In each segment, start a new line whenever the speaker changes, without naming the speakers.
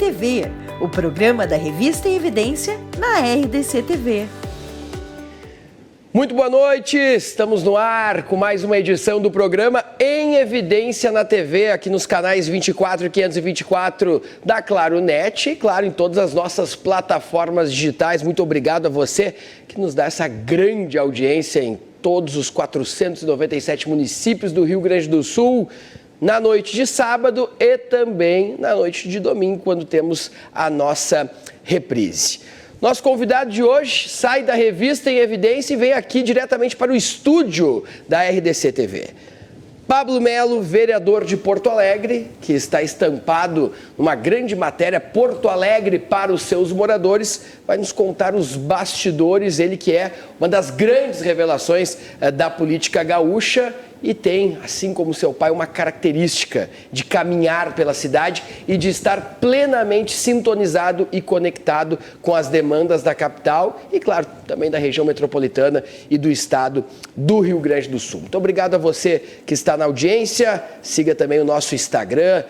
TV, o programa da revista em evidência na RDC TV.
Muito boa noite, estamos no ar com mais uma edição do programa Em Evidência na TV, aqui nos canais 24 e 524 da Claro Net e, claro, em todas as nossas plataformas digitais. Muito obrigado a você que nos dá essa grande audiência em todos os 497 municípios do Rio Grande do Sul, na noite de sábado e também na noite de domingo, quando temos a nossa reprise. Nosso convidado de hoje sai da revista Em Evidência e vem aqui diretamente para o estúdio da RDC TV. Pablo Melo, vereador de Porto Alegre, que está estampado numa grande matéria Porto Alegre para os seus moradores, vai nos contar os bastidores, ele que é uma das grandes revelações da política gaúcha e tem, assim como seu pai, uma característica de caminhar pela cidade e de estar plenamente sintonizado e conectado com as demandas da capital e, claro, também da região metropolitana e do estado do Rio Grande do Sul. Muito obrigado a você que está na audiência, siga também o nosso Instagram,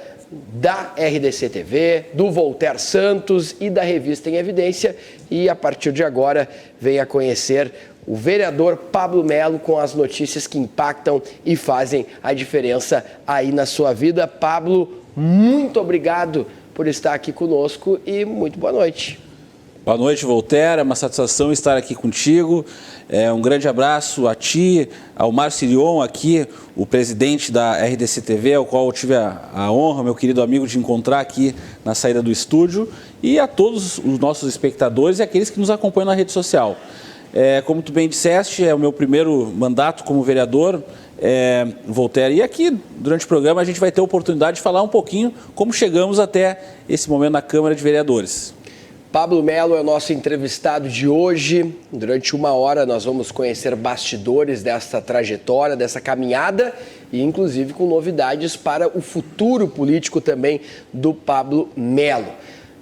da RDC TV, do Voltaire Santos e da revista Em Evidência e, a partir de agora, venha conhecer o vereador Pablo Melo com as notícias que impactam e fazem a diferença aí na sua vida. Pablo, muito obrigado por estar aqui conosco e muito boa noite.
Boa noite, Voltaire. É uma satisfação estar aqui contigo. Um grande abraço a ti, ao Márcio Sirion, aqui, o presidente da RDC TV, ao qual eu tive a honra, meu querido amigo, de encontrar aqui na saída do estúdio, e a todos os nossos espectadores e aqueles que nos acompanham na rede social. Como tu bem disseste, é o meu primeiro mandato como vereador, Voltaire. E aqui, durante o programa, a gente vai ter a oportunidade de falar um pouquinho como chegamos até esse momento na Câmara de Vereadores.
Pablo Melo é o nosso entrevistado de hoje. Durante uma hora nós vamos conhecer bastidores dessa trajetória, dessa caminhada e inclusive com novidades para o futuro político também do Pablo Melo.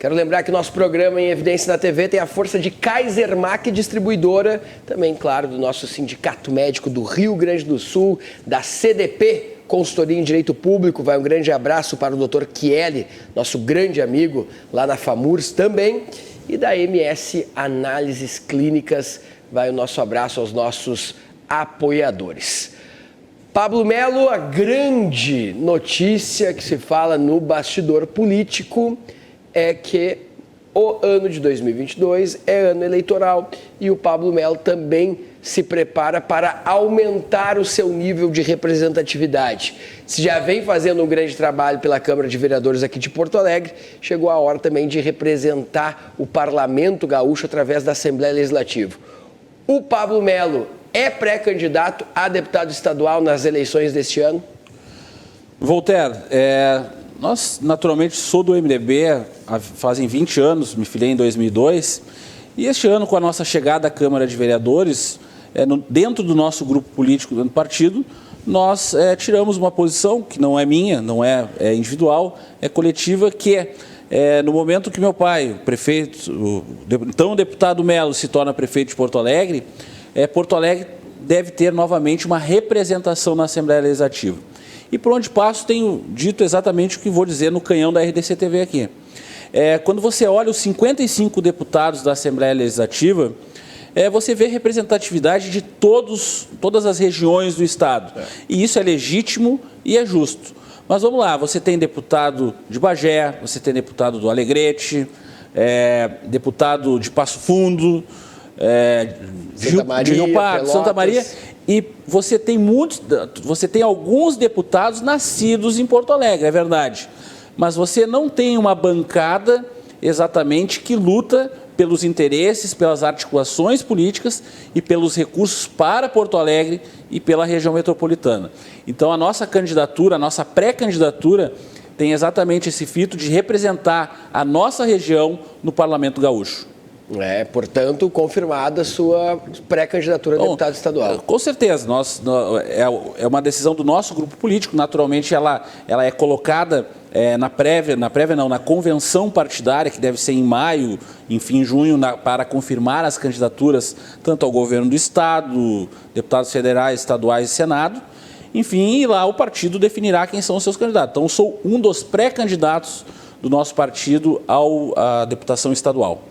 Quero lembrar que o nosso programa Em Evidência na TV tem a força de Kaisermac Distribuidora, também, claro, do nosso Sindicato Médico do Rio Grande do Sul, da CDP, Consultoria em Direito Público. Vai um grande abraço para o Dr. Chieli, nosso grande amigo lá na FAMURS também, e da MS Análises Clínicas. Vai o nosso abraço aos nossos apoiadores. Pablo Melo, a grande notícia que se fala no bastidor político é que o ano de 2022 é ano eleitoral e o Pablo Melo também se prepara para aumentar o seu nível de representatividade. Se já vem fazendo um grande trabalho pela Câmara de Vereadores aqui de Porto Alegre, chegou a hora também de representar o Parlamento Gaúcho através da Assembleia Legislativa. O Pablo Melo é pré-candidato a deputado estadual nas eleições deste ano?
Voltaire, nós, naturalmente, sou do MDB, fazem 20 anos, me filiei em 2002, e este ano, com a nossa chegada à Câmara de Vereadores, dentro do nosso grupo político, do partido, nós tiramos uma posição que não é minha, não é individual, é coletiva, que no momento que meu pai, o prefeito, então o deputado Melo se torna prefeito de Porto Alegre, Porto Alegre deve ter novamente uma representação na Assembleia Legislativa. E por onde passo tenho dito exatamente o que vou dizer no canhão da RDC TV aqui. Quando você olha os 55 deputados da Assembleia Legislativa, você vê representatividade de todas as regiões do Estado. E isso é legítimo e é justo. Mas vamos lá, você tem deputado de Bagé, você tem deputado do Alegrete, deputado de Passo Fundo, de Rio Pardo, Santa Maria. E você tem alguns deputados nascidos em Porto Alegre, é verdade. Mas você não tem uma bancada exatamente que luta pelos interesses, pelas articulações políticas e pelos recursos para Porto Alegre e pela região metropolitana. Então, a nossa candidatura, a nossa pré-candidatura, tem exatamente esse fito de representar a nossa região no Parlamento Gaúcho.
Portanto, confirmada a sua pré-candidatura a deputado estadual.
Com certeza, é uma decisão do nosso grupo político, naturalmente ela é colocada na convenção partidária, que deve ser em maio, enfim, em junho, para confirmar as candidaturas tanto ao governo do Estado, deputados federais, estaduais e Senado. Enfim, e lá o partido definirá quem são os seus candidatos. Então, eu sou um dos pré-candidatos do nosso partido à deputação estadual.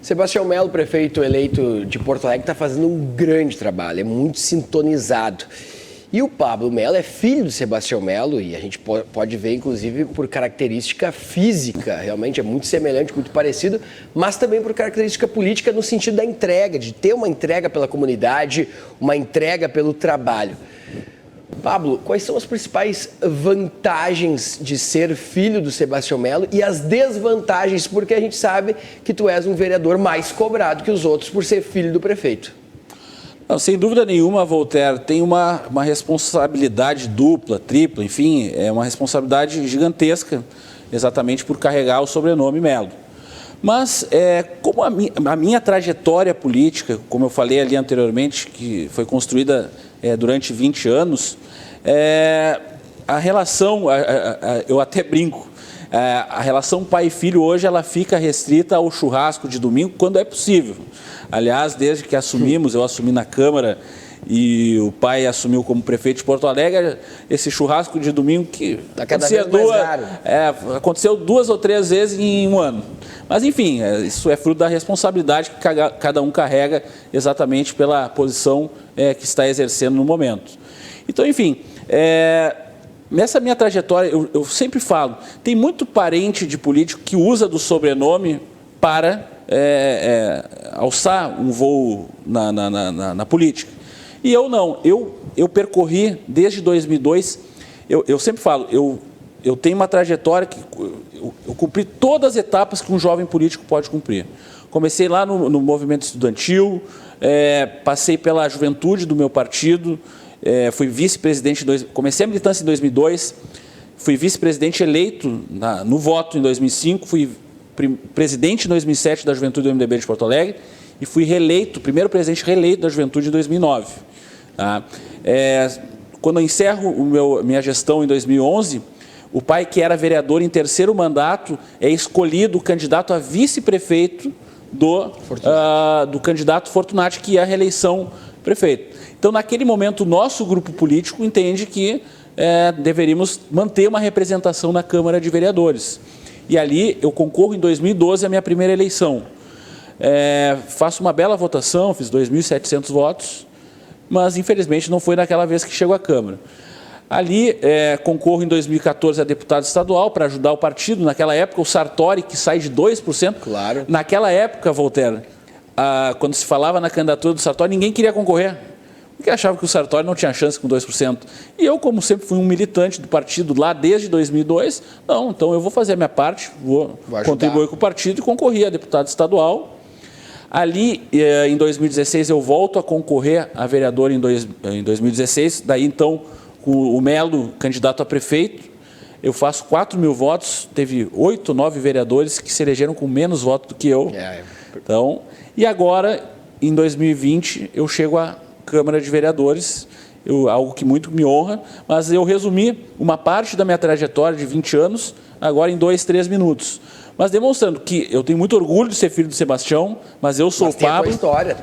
Sebastião Melo, prefeito eleito de Porto Alegre, está fazendo um grande trabalho, é muito sintonizado. E o Pablo Melo é filho do Sebastião Melo e a gente pode ver, inclusive, por característica física, realmente é muito semelhante, muito parecido, mas também por característica política no sentido da entrega, de ter uma entrega pela comunidade, uma entrega pelo trabalho. Pablo, quais são as principais vantagens de ser filho do Sebastião Melo e as desvantagens, porque a gente sabe que tu és um vereador mais cobrado que os outros por ser filho do prefeito?
Não, sem dúvida nenhuma, Voltaire, tem uma responsabilidade dupla, tripla, enfim, é uma responsabilidade gigantesca, exatamente por carregar o sobrenome Melo. Mas, como a minha trajetória política, como eu falei ali anteriormente, que foi construída durante 20 anos, a relação, eu até brinco, a relação pai e filho hoje ela fica restrita ao churrasco de domingo quando é possível. Aliás, desde que assumimos, eu assumi na Câmara e o pai assumiu como prefeito de Porto Alegre, esse churrasco de domingo que aconteceu 2 ou 3 vezes em um ano. Mas, enfim, isso é fruto da responsabilidade que cada um carrega exatamente pela posição que está exercendo no momento. Então, enfim, nessa minha trajetória, eu sempre falo, tem muito parente de político que usa do sobrenome para alçar um voo na política. E eu não, eu percorri desde 2002, eu sempre falo, eu tenho uma trajetória que eu cumpri todas as etapas que um jovem político pode cumprir. Comecei lá no movimento estudantil, passei pela juventude do meu partido, fui vice-presidente, comecei a militância em 2002, fui vice-presidente eleito no voto em 2005, fui presidente em 2007 da Juventude do MDB de Porto Alegre e fui reeleito, primeiro presidente reeleito da Juventude em 2009. Tá? Quando eu encerro minha gestão em 2011, o pai, que era vereador em 3º mandato, é escolhido candidato a vice-prefeito do candidato Fortunati, que é a reeleição prefeito. Então, naquele momento, o nosso grupo político entende que deveríamos manter uma representação na Câmara de Vereadores. E ali eu concorro em 2012 a minha primeira eleição. Faço uma bela votação, fiz 2.700 votos, mas infelizmente não foi naquela vez que chegou à Câmara. Ali concorro em 2014 a deputado estadual para ajudar o partido. Naquela época o Sartori, que sai de 2%.
Claro.
Naquela época, Voltaire, quando se falava na candidatura do Sartori, ninguém queria concorrer, porque achava que o Sartori não tinha chance com 2%. E eu, como sempre fui um militante do partido lá desde 2002, então eu vou fazer a minha parte, vou contribuir com o partido e concorri a deputado estadual. Ali, em 2016, eu volto a concorrer a vereador em 2016, daí então, com o Melo, candidato a prefeito, eu faço 4.000 votos, teve 8, 9 vereadores que se elegeram com menos votos do que eu. Então, e agora, em 2020, eu chego à Câmara de Vereadores, algo que muito me honra, mas eu resumi uma parte da minha trajetória de 20 anos, agora em 2, 3 minutos. Mas demonstrando que eu tenho muito orgulho de ser filho do Sebastião, mas eu sou o Pablo,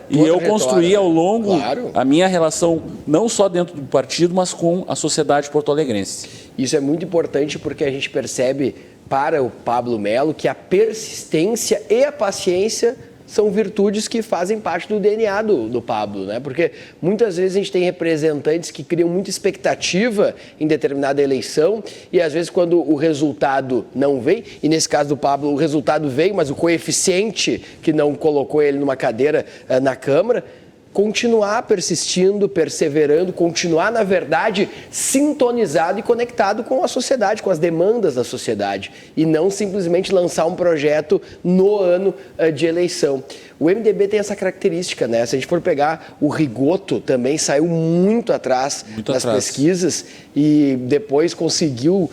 e eu construí ao longo a minha relação, não só dentro do partido, mas com a sociedade porto-alegrense.
Isso é muito importante porque a gente percebe para o Pablo Melo que a persistência e a paciência são virtudes que fazem parte do DNA do Pablo, né? Porque muitas vezes a gente tem representantes que criam muita expectativa em determinada eleição e às vezes quando o resultado não vem, e nesse caso do Pablo o resultado veio, mas o coeficiente que não colocou ele numa cadeira na Câmara, continuar persistindo, perseverando, continuar, na verdade, sintonizado e conectado com a sociedade, com as demandas da sociedade, e não simplesmente lançar um projeto no ano de eleição. O MDB tem essa característica, né? Se a gente for pegar o Rigoto, também saiu muito atrás das pesquisas e depois conseguiu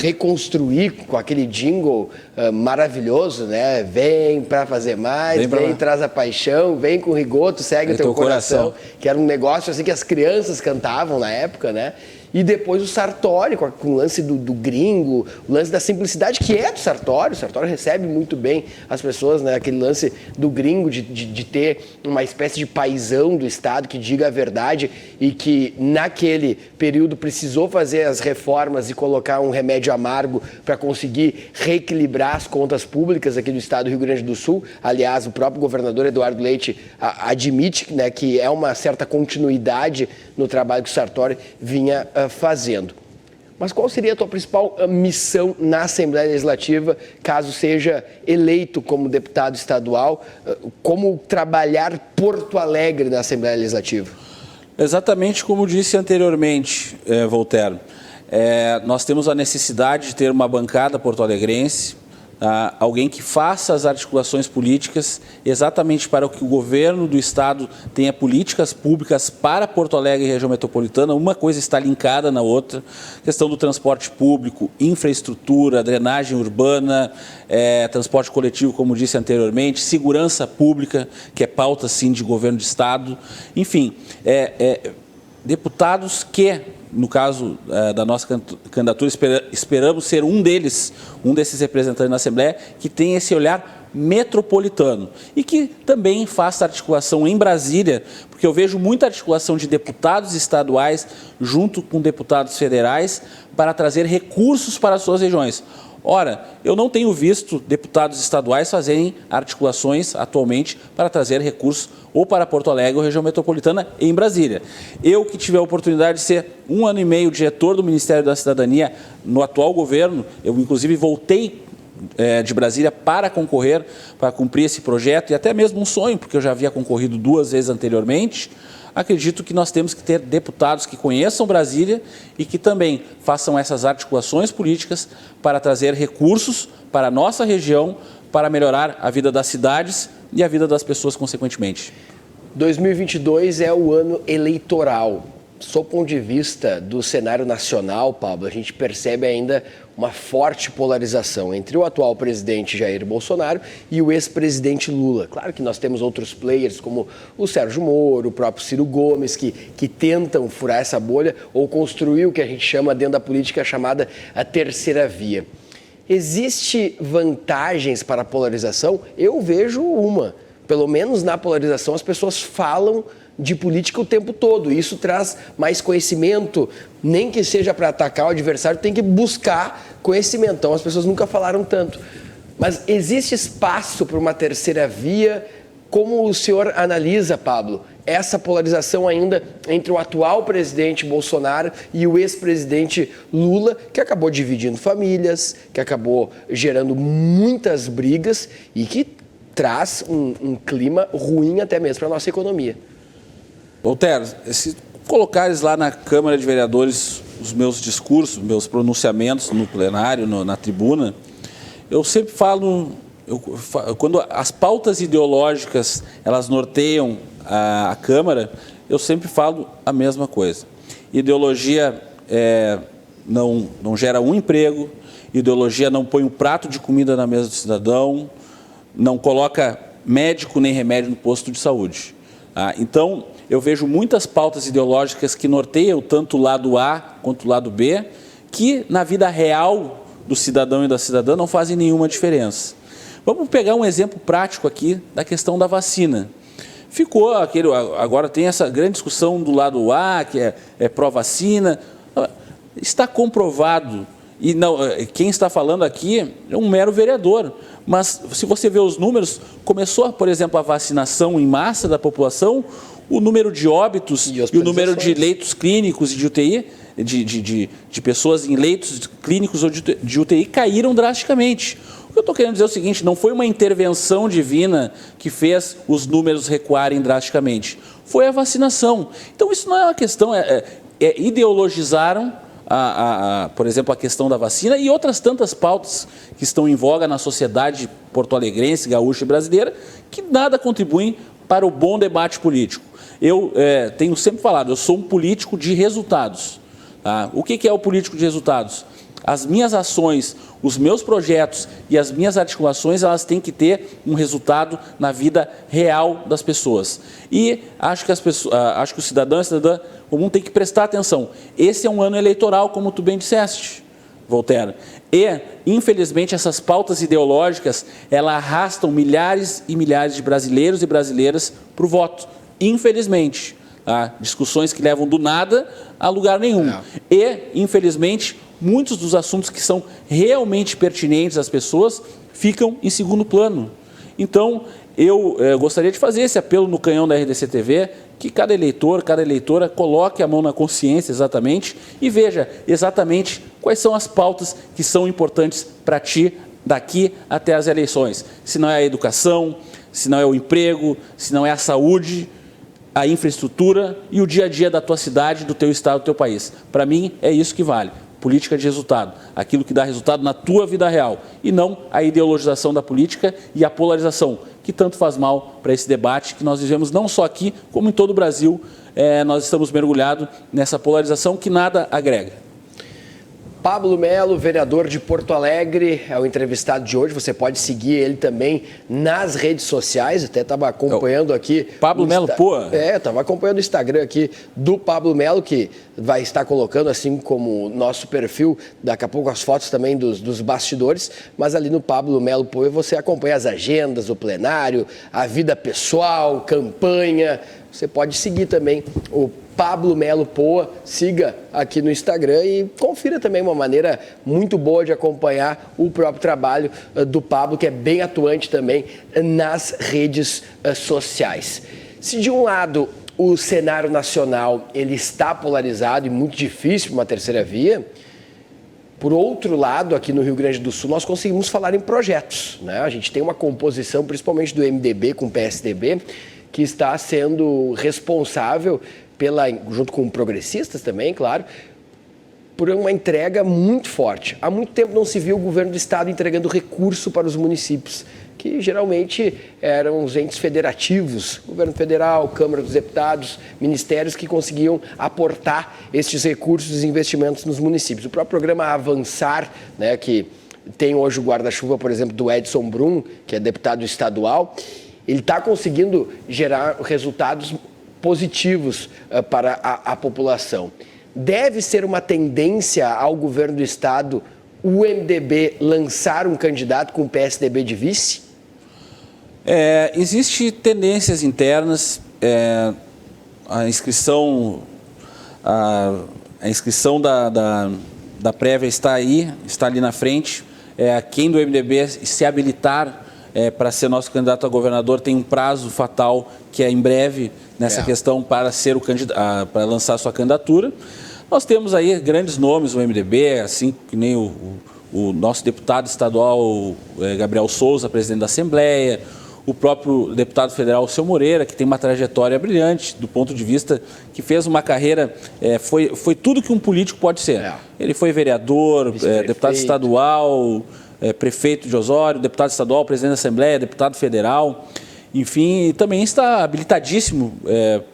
reconstruir com aquele jingle maravilhoso, né? Vem pra fazer mais, vem traz a paixão, vem com o Rigoto, segue o teu coração. Que era um negócio assim que as crianças cantavam na época, né? E depois o Sartori, com o lance do gringo, o lance da simplicidade, que é do Sartori. O Sartori recebe muito bem as pessoas, né? Aquele lance do gringo de ter uma espécie de paizão do Estado que diga a verdade e que naquele período precisou fazer as reformas e colocar um remédio amargo para conseguir reequilibrar as contas públicas aqui do Estado do Rio Grande do Sul. Aliás, o próprio governador Eduardo Leite admite, né, que é uma certa continuidade no trabalho que o Sartori vinha fazendo. Mas qual seria a tua principal missão na Assembleia Legislativa, caso seja eleito como deputado estadual? Como trabalhar Porto Alegre na Assembleia Legislativa?
Exatamente como disse anteriormente, Voltaire. Nós temos a necessidade de ter uma bancada porto-alegrense, alguém que faça as articulações políticas exatamente para que o governo do Estado tenha políticas públicas para Porto Alegre e região metropolitana. Uma coisa está linkada na outra, questão do transporte público, infraestrutura, drenagem urbana, transporte coletivo, como disse anteriormente, segurança pública, que é pauta, sim, de governo de Estado. Enfim, deputados que, no caso da nossa candidatura, esperamos ser um desses representantes na Assembleia, que tem esse olhar metropolitano e que também faça articulação em Brasília, porque eu vejo muita articulação de deputados estaduais junto com deputados federais para trazer recursos para as suas regiões. Ora, eu não tenho visto deputados estaduais fazerem articulações atualmente para trazer recursos ou para Porto Alegre ou região metropolitana em Brasília. Eu que tive a oportunidade de ser 1 ano e meio diretor do Ministério da Cidadania no atual governo, eu inclusive voltei de Brasília para concorrer, para cumprir esse projeto e até mesmo um sonho, porque eu já havia concorrido 2 vezes anteriormente. Acredito que nós temos que ter deputados que conheçam Brasília e que também façam essas articulações políticas para trazer recursos para a nossa região, para melhorar a vida das cidades e a vida das pessoas consequentemente.
2022 é o ano eleitoral. Sob o ponto de vista do cenário nacional, Pablo, a gente percebe ainda uma forte polarização entre o atual presidente Jair Bolsonaro e o ex-presidente Lula. Claro que nós temos outros players como o Sérgio Moro, o próprio Ciro Gomes, que tentam furar essa bolha ou construir o que a gente chama dentro da política chamada a terceira via. Existe vantagens para a polarização? Eu vejo uma. Pelo menos na polarização as pessoas falam de política o tempo todo. Isso traz mais conhecimento, nem que seja para atacar o adversário, tem que buscar conhecimento. Então as pessoas nunca falaram tanto. Mas existe espaço para uma terceira via? Como o senhor analisa, Pablo, essa polarização ainda entre o atual presidente Bolsonaro e o ex-presidente Lula, que acabou dividindo famílias, que acabou gerando muitas brigas e que traz um clima ruim até mesmo para a nossa economia?
Voltaire, se colocares lá na Câmara de Vereadores os meus discursos, meus pronunciamentos no plenário, na tribuna, eu sempre falo, quando as pautas ideológicas elas norteiam a Câmara, eu sempre falo a mesma coisa. Ideologia não gera um emprego, ideologia não põe um prato de comida na mesa do cidadão, não coloca médico nem remédio no posto de saúde. Então, eu vejo muitas pautas ideológicas que norteiam tanto o lado A quanto o lado B, que na vida real do cidadão e da cidadã não fazem nenhuma diferença. Vamos pegar um exemplo prático aqui da questão da vacina. Agora tem essa grande discussão do lado A, que é pró-vacina. Está comprovado, e não, quem está falando aqui é um mero vereador, mas se você vê os números, começou, por exemplo, a vacinação em massa da população, o número de óbitos e o número de leitos clínicos e de UTI, de pessoas em leitos clínicos ou de UTI caíram drasticamente. O que eu estou querendo dizer é o seguinte, não foi uma intervenção divina que fez os números recuarem drasticamente, foi a vacinação. Então isso não é uma questão, ideologizaram, por exemplo, a questão da vacina e outras tantas pautas que estão em voga na sociedade porto-alegrense, gaúcha e brasileira, que nada contribuem para o bom debate político. Eu tenho sempre falado, eu sou um político de resultados. O que é o político de resultados? as minhas ações, os meus projetos e as minhas articulações, elas têm que ter um resultado na vida real das pessoas. E acho que o cidadão e a cidadã comum tem que prestar atenção. Esse é um ano eleitoral, como tu bem disseste, Voltaire. E, infelizmente, essas pautas ideológicas, elas arrastam milhares e milhares de brasileiros e brasileiras para o voto. Infelizmente. Discussões que levam do nada a lugar nenhum. E, infelizmente, muitos dos assuntos que são realmente pertinentes às pessoas ficam em segundo plano. Então, eu gostaria de fazer esse apelo no canhão da RDC-TV, que cada eleitor, cada eleitora coloque a mão na consciência exatamente e veja exatamente quais são as pautas que são importantes para ti daqui até as eleições. Se não é a educação, se não é o emprego, se não é a saúde, a infraestrutura e o dia a dia da tua cidade, do teu estado, do teu país. Para mim, é isso que vale. Política de resultado. Aquilo que dá resultado na tua vida real. E não a ideologização da política e a polarização, que tanto faz mal para esse debate que nós vivemos não só aqui, como em todo o Brasil. Nós estamos mergulhados nessa polarização que nada agrega.
Pablo Melo, vereador de Porto Alegre, é o entrevistado de hoje. Você pode seguir ele também nas redes sociais. Até estava acompanhando aqui...
Pablo Melo Poa.
Estava acompanhando o Instagram aqui do Pablo Melo, que vai estar colocando, assim como o nosso perfil, daqui a pouco as fotos também dos bastidores. Mas ali no Pablo Melo Poa você acompanha as agendas, o plenário, a vida pessoal, campanha. Você pode seguir também o Pablo Melo Poa, siga aqui no Instagram e confira também uma maneira muito boa de acompanhar o próprio trabalho do Pablo, que é bem atuante também nas redes sociais. Se de um lado o cenário nacional ele está polarizado e muito difícil para uma terceira via, por outro lado, aqui no Rio Grande do Sul, nós conseguimos falar em projetos, né? A gente tem uma composição, principalmente do MDB com o PSDB, que está sendo responsável junto com progressistas também, claro, por uma entrega muito forte. Há muito tempo não se viu o governo do estado entregando recurso para os municípios, que geralmente eram os entes federativos, governo federal, Câmara dos Deputados, ministérios que conseguiam aportar estes recursos e investimentos nos municípios. O próprio programa Avançar, né, que tem hoje o guarda-chuva, por exemplo, do Edson Brum, que é deputado estadual, ele está conseguindo gerar resultados positivos para a população. Deve ser uma tendência ao governo do estado o MDB lançar um candidato com o PSDB de vice?
Existem tendências internas, a inscrição da prévia está ali na frente. Quem do MDB se habilitar para ser nosso candidato a governador tem um prazo fatal que é em breve nessa questão para ser para lançar sua candidatura. Nós temos aí grandes nomes no MDB, assim que nem o nosso deputado estadual Gabriel Souza, presidente da Assembleia, o próprio deputado federal Seu Moreira, que tem uma trajetória brilhante do ponto de vista que fez uma carreira, foi tudo que um político pode ser. Ele foi vereador, deputado estadual, prefeito de Osório, deputado estadual, presidente da Assembleia, deputado federal, enfim, também está habilitadíssimo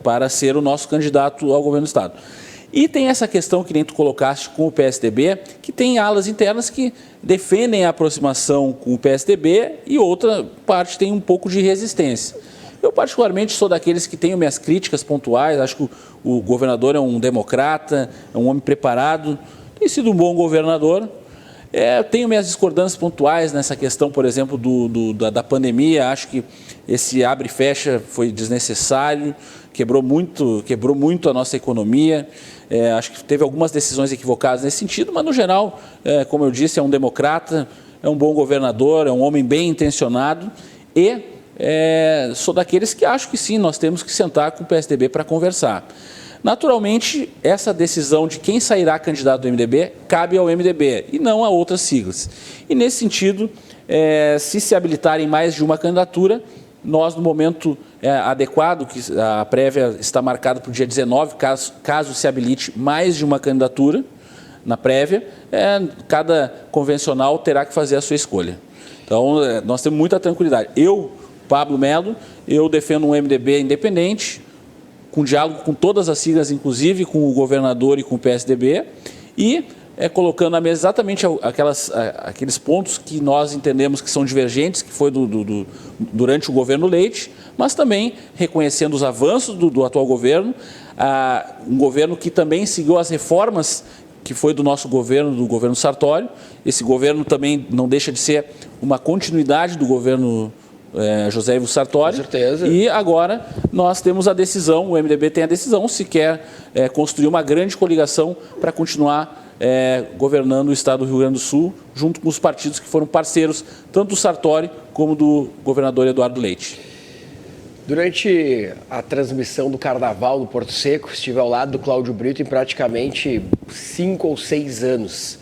para ser o nosso candidato ao governo do estado. E tem essa questão que nem tu colocaste com o PSDB, que tem alas internas que defendem a aproximação com o PSDB e outra parte tem um pouco de resistência. Eu particularmente sou daqueles que tenho minhas críticas pontuais, acho que o governador é um democrata, é um homem preparado, tem sido um bom governador. Tenho minhas discordâncias pontuais nessa questão, por exemplo, da pandemia, acho que esse abre e fecha foi desnecessário, quebrou muito a nossa economia. Acho que teve algumas decisões equivocadas nesse sentido, mas no geral, como eu disse, é um democrata, é um bom governador, é um homem bem intencionado e sou daqueles que acho que sim, nós temos que sentar com o PSDB para conversar. Naturalmente, essa decisão de quem sairá candidato do MDB cabe ao MDB e não a outras siglas. E nesse sentido, se habilitarem mais de uma candidatura, nós, no momento adequado, que a prévia está marcada para o dia 19, caso se habilite mais de uma candidatura na prévia, cada convencional terá que fazer a sua escolha. Então, nós temos muita tranquilidade. Eu, Pablo Melo, eu defendo um MDB independente, com diálogo com todas as siglas, inclusive com o governador e com o PSDB, e colocando na mesa exatamente aqueles pontos que nós entendemos que são divergentes, que foi durante o governo Leite, mas também reconhecendo os avanços do atual governo, um governo que também seguiu as reformas que foi do nosso governo, do governo Sartori. Esse governo também não deixa de ser uma continuidade do governo José Ivo Sartori.
Com certeza.
E agora nós temos a decisão, o MDB tem a decisão, se quer construir uma grande coligação para continuar governando o estado do Rio Grande do Sul, junto com os partidos que foram parceiros, tanto do Sartori como do governador Eduardo Leite.
Durante a transmissão do Carnaval no Porto Seco, estive ao lado do Cláudio Brito em praticamente 5 ou 6 anos.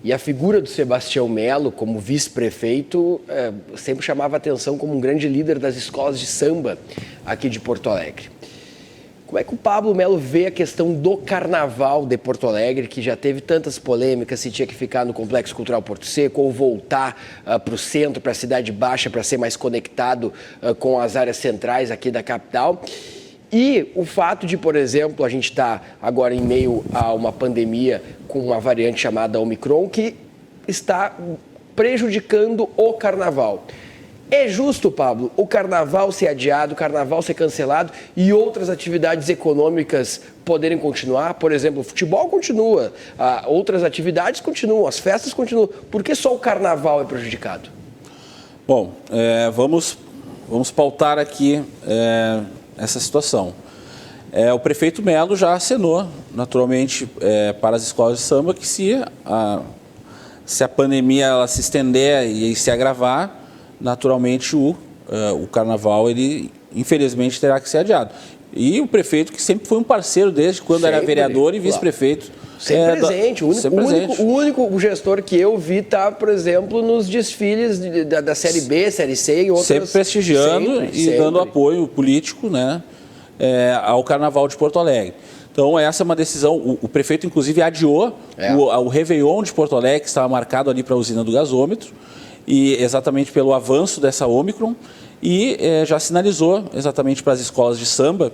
E a figura do Sebastião Melo, como vice-prefeito, sempre chamava a atenção como um grande líder das escolas de samba aqui de Porto Alegre. Como é que o Pablo Melo vê a questão do Carnaval de Porto Alegre, que já teve tantas polêmicas, se tinha que ficar no Complexo Cultural Porto Seco ou voltar para o centro, para a Cidade Baixa, para ser mais conectado com as áreas centrais aqui da capital? E o fato de, por exemplo, a gente está agora em meio a uma pandemia com uma variante chamada Omicron que está prejudicando o Carnaval. É justo, Pablo, o Carnaval ser adiado, o Carnaval ser cancelado e outras atividades econômicas poderem continuar? Por exemplo, o futebol continua, outras atividades continuam, as festas continuam. Por que só o Carnaval é prejudicado?
Bom, vamos pautar aqui essa situação. O prefeito Melo já acenou, naturalmente, para as escolas de samba que se a pandemia ela se estender e se agravar, naturalmente o Carnaval, ele infelizmente terá que ser adiado. E o prefeito, que sempre foi um parceiro desde quando era vereador e vice-prefeito.
Sempre presente. O único gestor que eu vi tá, por exemplo, nos desfiles da Série B, Série C e outras.
Sempre prestigiando e dando apoio político, né, ao Carnaval de Porto Alegre. Então, essa é uma decisão. O prefeito, inclusive, adiou o Réveillon de Porto Alegre, que estava marcado ali para a usina do gasômetro, e exatamente pelo avanço dessa Omicron, e já sinalizou exatamente para as escolas de samba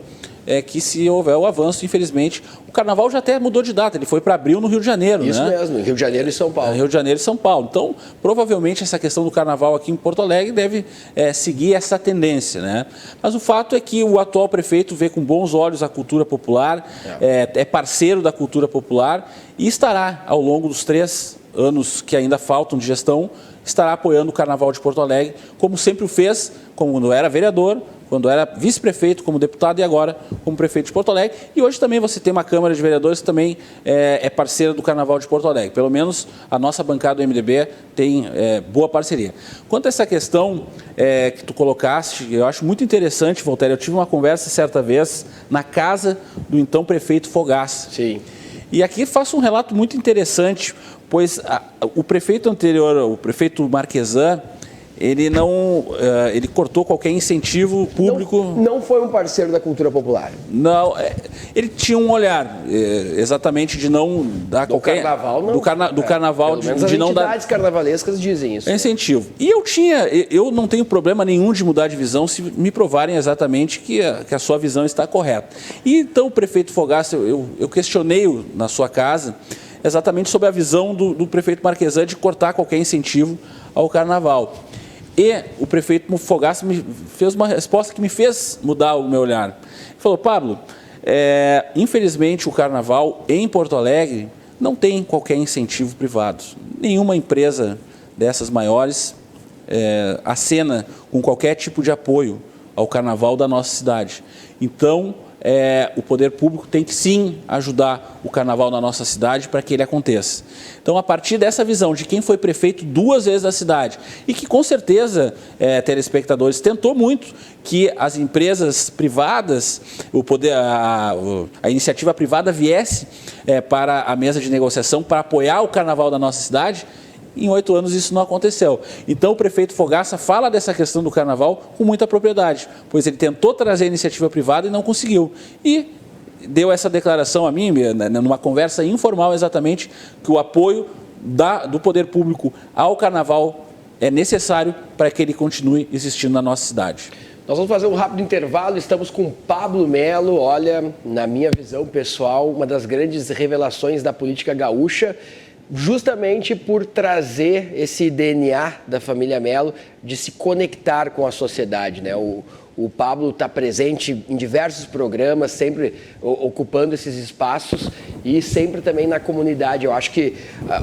que se houver o avanço, infelizmente, o Carnaval já até mudou de data, ele foi para abril no Rio de Janeiro.
Isso
né?
mesmo, Rio de Janeiro e São Paulo.
Rio de Janeiro e São Paulo. Então, provavelmente essa questão do Carnaval aqui em Porto Alegre deve seguir essa tendência, né? Mas o fato é que o atual prefeito vê com bons olhos a cultura popular, é parceiro da cultura popular e estará, ao longo dos 3 anos que ainda faltam de gestão, estará apoiando o Carnaval de Porto Alegre, como sempre o fez, quando era vereador, quando era vice-prefeito, como deputado e agora como prefeito de Porto Alegre. E hoje também você tem uma Câmara de Vereadores que também é parceira do Carnaval de Porto Alegre. Pelo menos a nossa bancada do MDB tem boa parceria. Quanto a essa questão que tu colocaste, eu acho muito interessante, Voltaire. Eu tive uma conversa certa vez na casa do então prefeito Fogaça.
Sim.
E aqui faço um relato muito interessante, pois o prefeito anterior, o prefeito Marquesan, ele cortou qualquer incentivo público.
Não foi um parceiro da cultura popular.
Não, ele tinha um olhar exatamente de não dar qualquer
carnaval, não.
Do carnaval
de não dar. As entidades carnavalescas dizem isso.
Incentivo. E eu não tenho problema nenhum de mudar de visão se me provarem exatamente que a sua visão está correta. E então o prefeito Fogaça, eu questionei-o na sua casa exatamente sobre a visão do prefeito Marquesan de cortar qualquer incentivo ao carnaval. E o prefeito Fogaça me fez uma resposta que me fez mudar o meu olhar. Ele falou: Pablo, infelizmente o carnaval em Porto Alegre não tem qualquer incentivo privado. Nenhuma empresa dessas maiores acena com qualquer tipo de apoio ao carnaval da nossa cidade. Então, o poder público tem que sim ajudar o carnaval na nossa cidade para que ele aconteça. Então, a partir dessa visão de quem foi prefeito 2 vezes da cidade e que com certeza, telespectadores, tentou muito que as empresas privadas, a iniciativa privada viesse para a mesa de negociação para apoiar o carnaval da nossa cidade. Em 8 anos isso não aconteceu. Então o prefeito Fogaça fala dessa questão do carnaval com muita propriedade, pois ele tentou trazer a iniciativa privada e não conseguiu. E deu essa declaração a mim, numa conversa informal exatamente, que o apoio do poder público ao carnaval é necessário para que ele continue existindo na nossa cidade.
Nós vamos fazer um rápido intervalo, estamos com Pablo Melo, olha, na minha visão pessoal, uma das grandes revelações da política gaúcha, justamente por trazer esse DNA da família Melo de se conectar com a sociedade, né? O Pablo está presente em diversos programas, sempre ocupando esses espaços e sempre também na comunidade. Eu acho que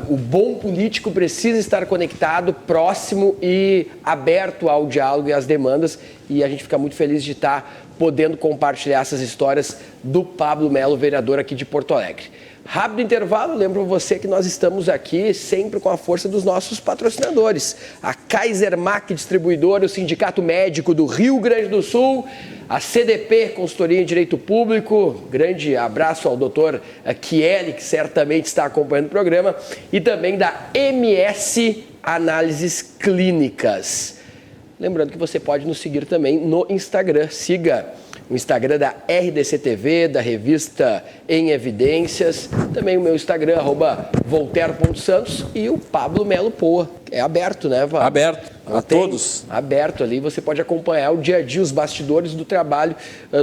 o bom político precisa estar conectado, próximo e aberto ao diálogo e às demandas. E a gente fica muito feliz de estar podendo compartilhar essas histórias do Pablo Melo, vereador aqui de Porto Alegre. Rápido intervalo, lembro você que nós estamos aqui sempre com a força dos nossos patrocinadores. A Kaisermac Distribuidora, o Sindicato Médico do Rio Grande do Sul, a CDP, Consultoria em Direito Público, grande abraço ao doutor Kieli, que certamente está acompanhando o programa, e também da MS Análises Clínicas. Lembrando que você pode nos seguir também no Instagram, siga o Instagram da RDC TV, da revista Em Evidências, também o meu Instagram, @voltaire.santos, e o Pablo Melo Poa. É aberto, né, Val?
Aberto a todos.
Aberto ali, você pode acompanhar o dia a dia, os bastidores do trabalho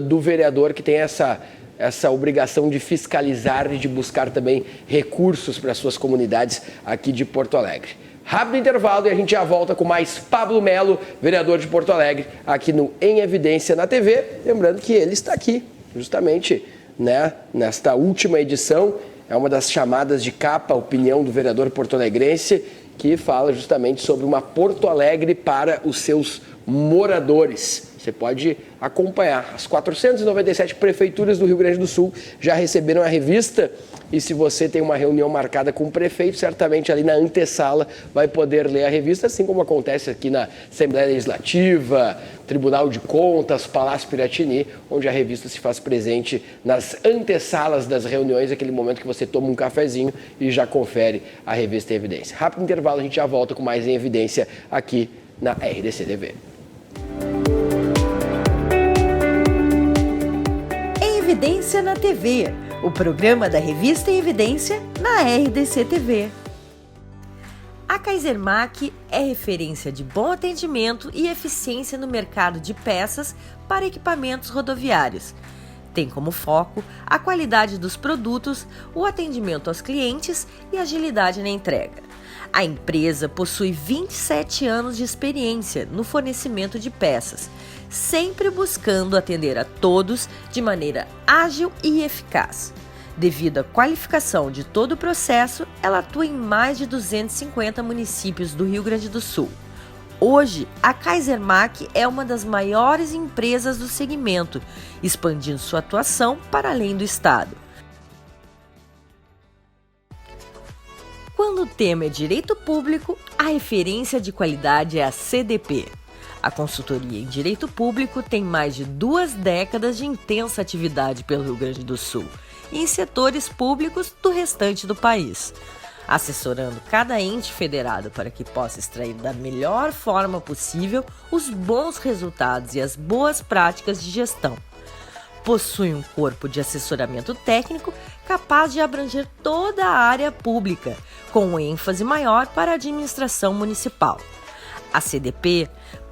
do vereador, que tem essa obrigação de fiscalizar e de buscar também recursos para as suas comunidades aqui de Porto Alegre. Rápido intervalo e a gente já volta com mais Pablo Melo, vereador de Porto Alegre, aqui no Em Evidência na TV. Lembrando que ele está aqui, justamente, né, nesta última edição. É uma das chamadas de capa, opinião do vereador porto-alegrense, que fala justamente sobre uma Porto Alegre para os seus moradores. Você pode acompanhar. As 497 prefeituras do Rio Grande do Sul já receberam a revista. E se você tem uma reunião marcada com o prefeito, certamente ali na antessala vai poder ler a revista, assim como acontece aqui na Assembleia Legislativa, Tribunal de Contas, Palácio Piratini, onde a revista se faz presente nas antessalas das reuniões, aquele momento que você toma um cafezinho e já confere a revista Em Evidência. Rápido intervalo, a gente já volta com mais Em Evidência aqui na RDC TV.
Em Evidência na TV, o programa da revista Em Evidência na RDC TV. A Kaisermac é referência de bom atendimento e eficiência no mercado de peças para equipamentos rodoviários. Tem como foco a qualidade dos produtos, o atendimento aos clientes e agilidade na entrega. A empresa possui 27 anos de experiência no fornecimento de peças, sempre buscando atender a todos de maneira ágil e eficaz. Devido à qualificação de todo o processo, ela atua em mais de 250 municípios do Rio Grande do Sul. Hoje, a Kaisermac é uma das maiores empresas do segmento, expandindo sua atuação para além do estado. Quando o tema é direito público, a referência de qualidade é a CDP. A consultoria em direito público tem mais de 2 décadas de intensa atividade pelo Rio Grande do Sul e em setores públicos do restante do país, assessorando cada ente federado para que possa extrair da melhor forma possível os bons resultados e as boas práticas de gestão. Possui um corpo de assessoramento técnico capaz de abranger toda a área pública, com ênfase maior para a administração municipal. A CDP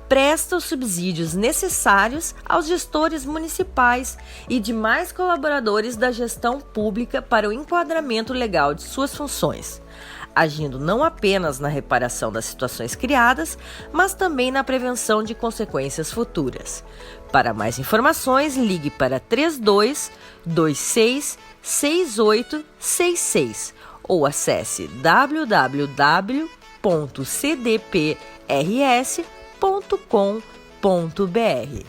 presta os subsídios necessários aos gestores municipais e demais colaboradores da gestão pública para o enquadramento legal de suas funções, agindo não apenas na reparação das situações criadas, mas também na prevenção de consequências futuras. Para mais informações, ligue para 32 26 6866 ou acesse www.cdprs.com.br.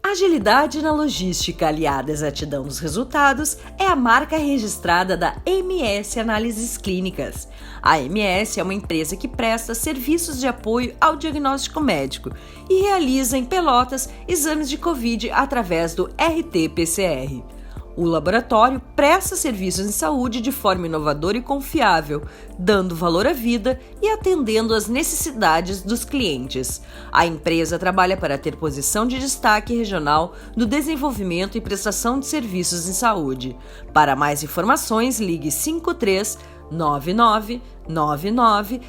Agilidade na logística aliada à exatidão dos resultados é a marca registrada da MS Análises Clínicas. A MS é uma empresa que presta serviços de apoio ao diagnóstico médico e realiza em Pelotas exames de Covid através do RT-PCR. O laboratório presta serviços em saúde de forma inovadora e confiável, dando valor à vida e atendendo às necessidades dos clientes. A empresa trabalha para ter posição de destaque regional no desenvolvimento e prestação de serviços em saúde. Para mais informações, ligue 53 99 99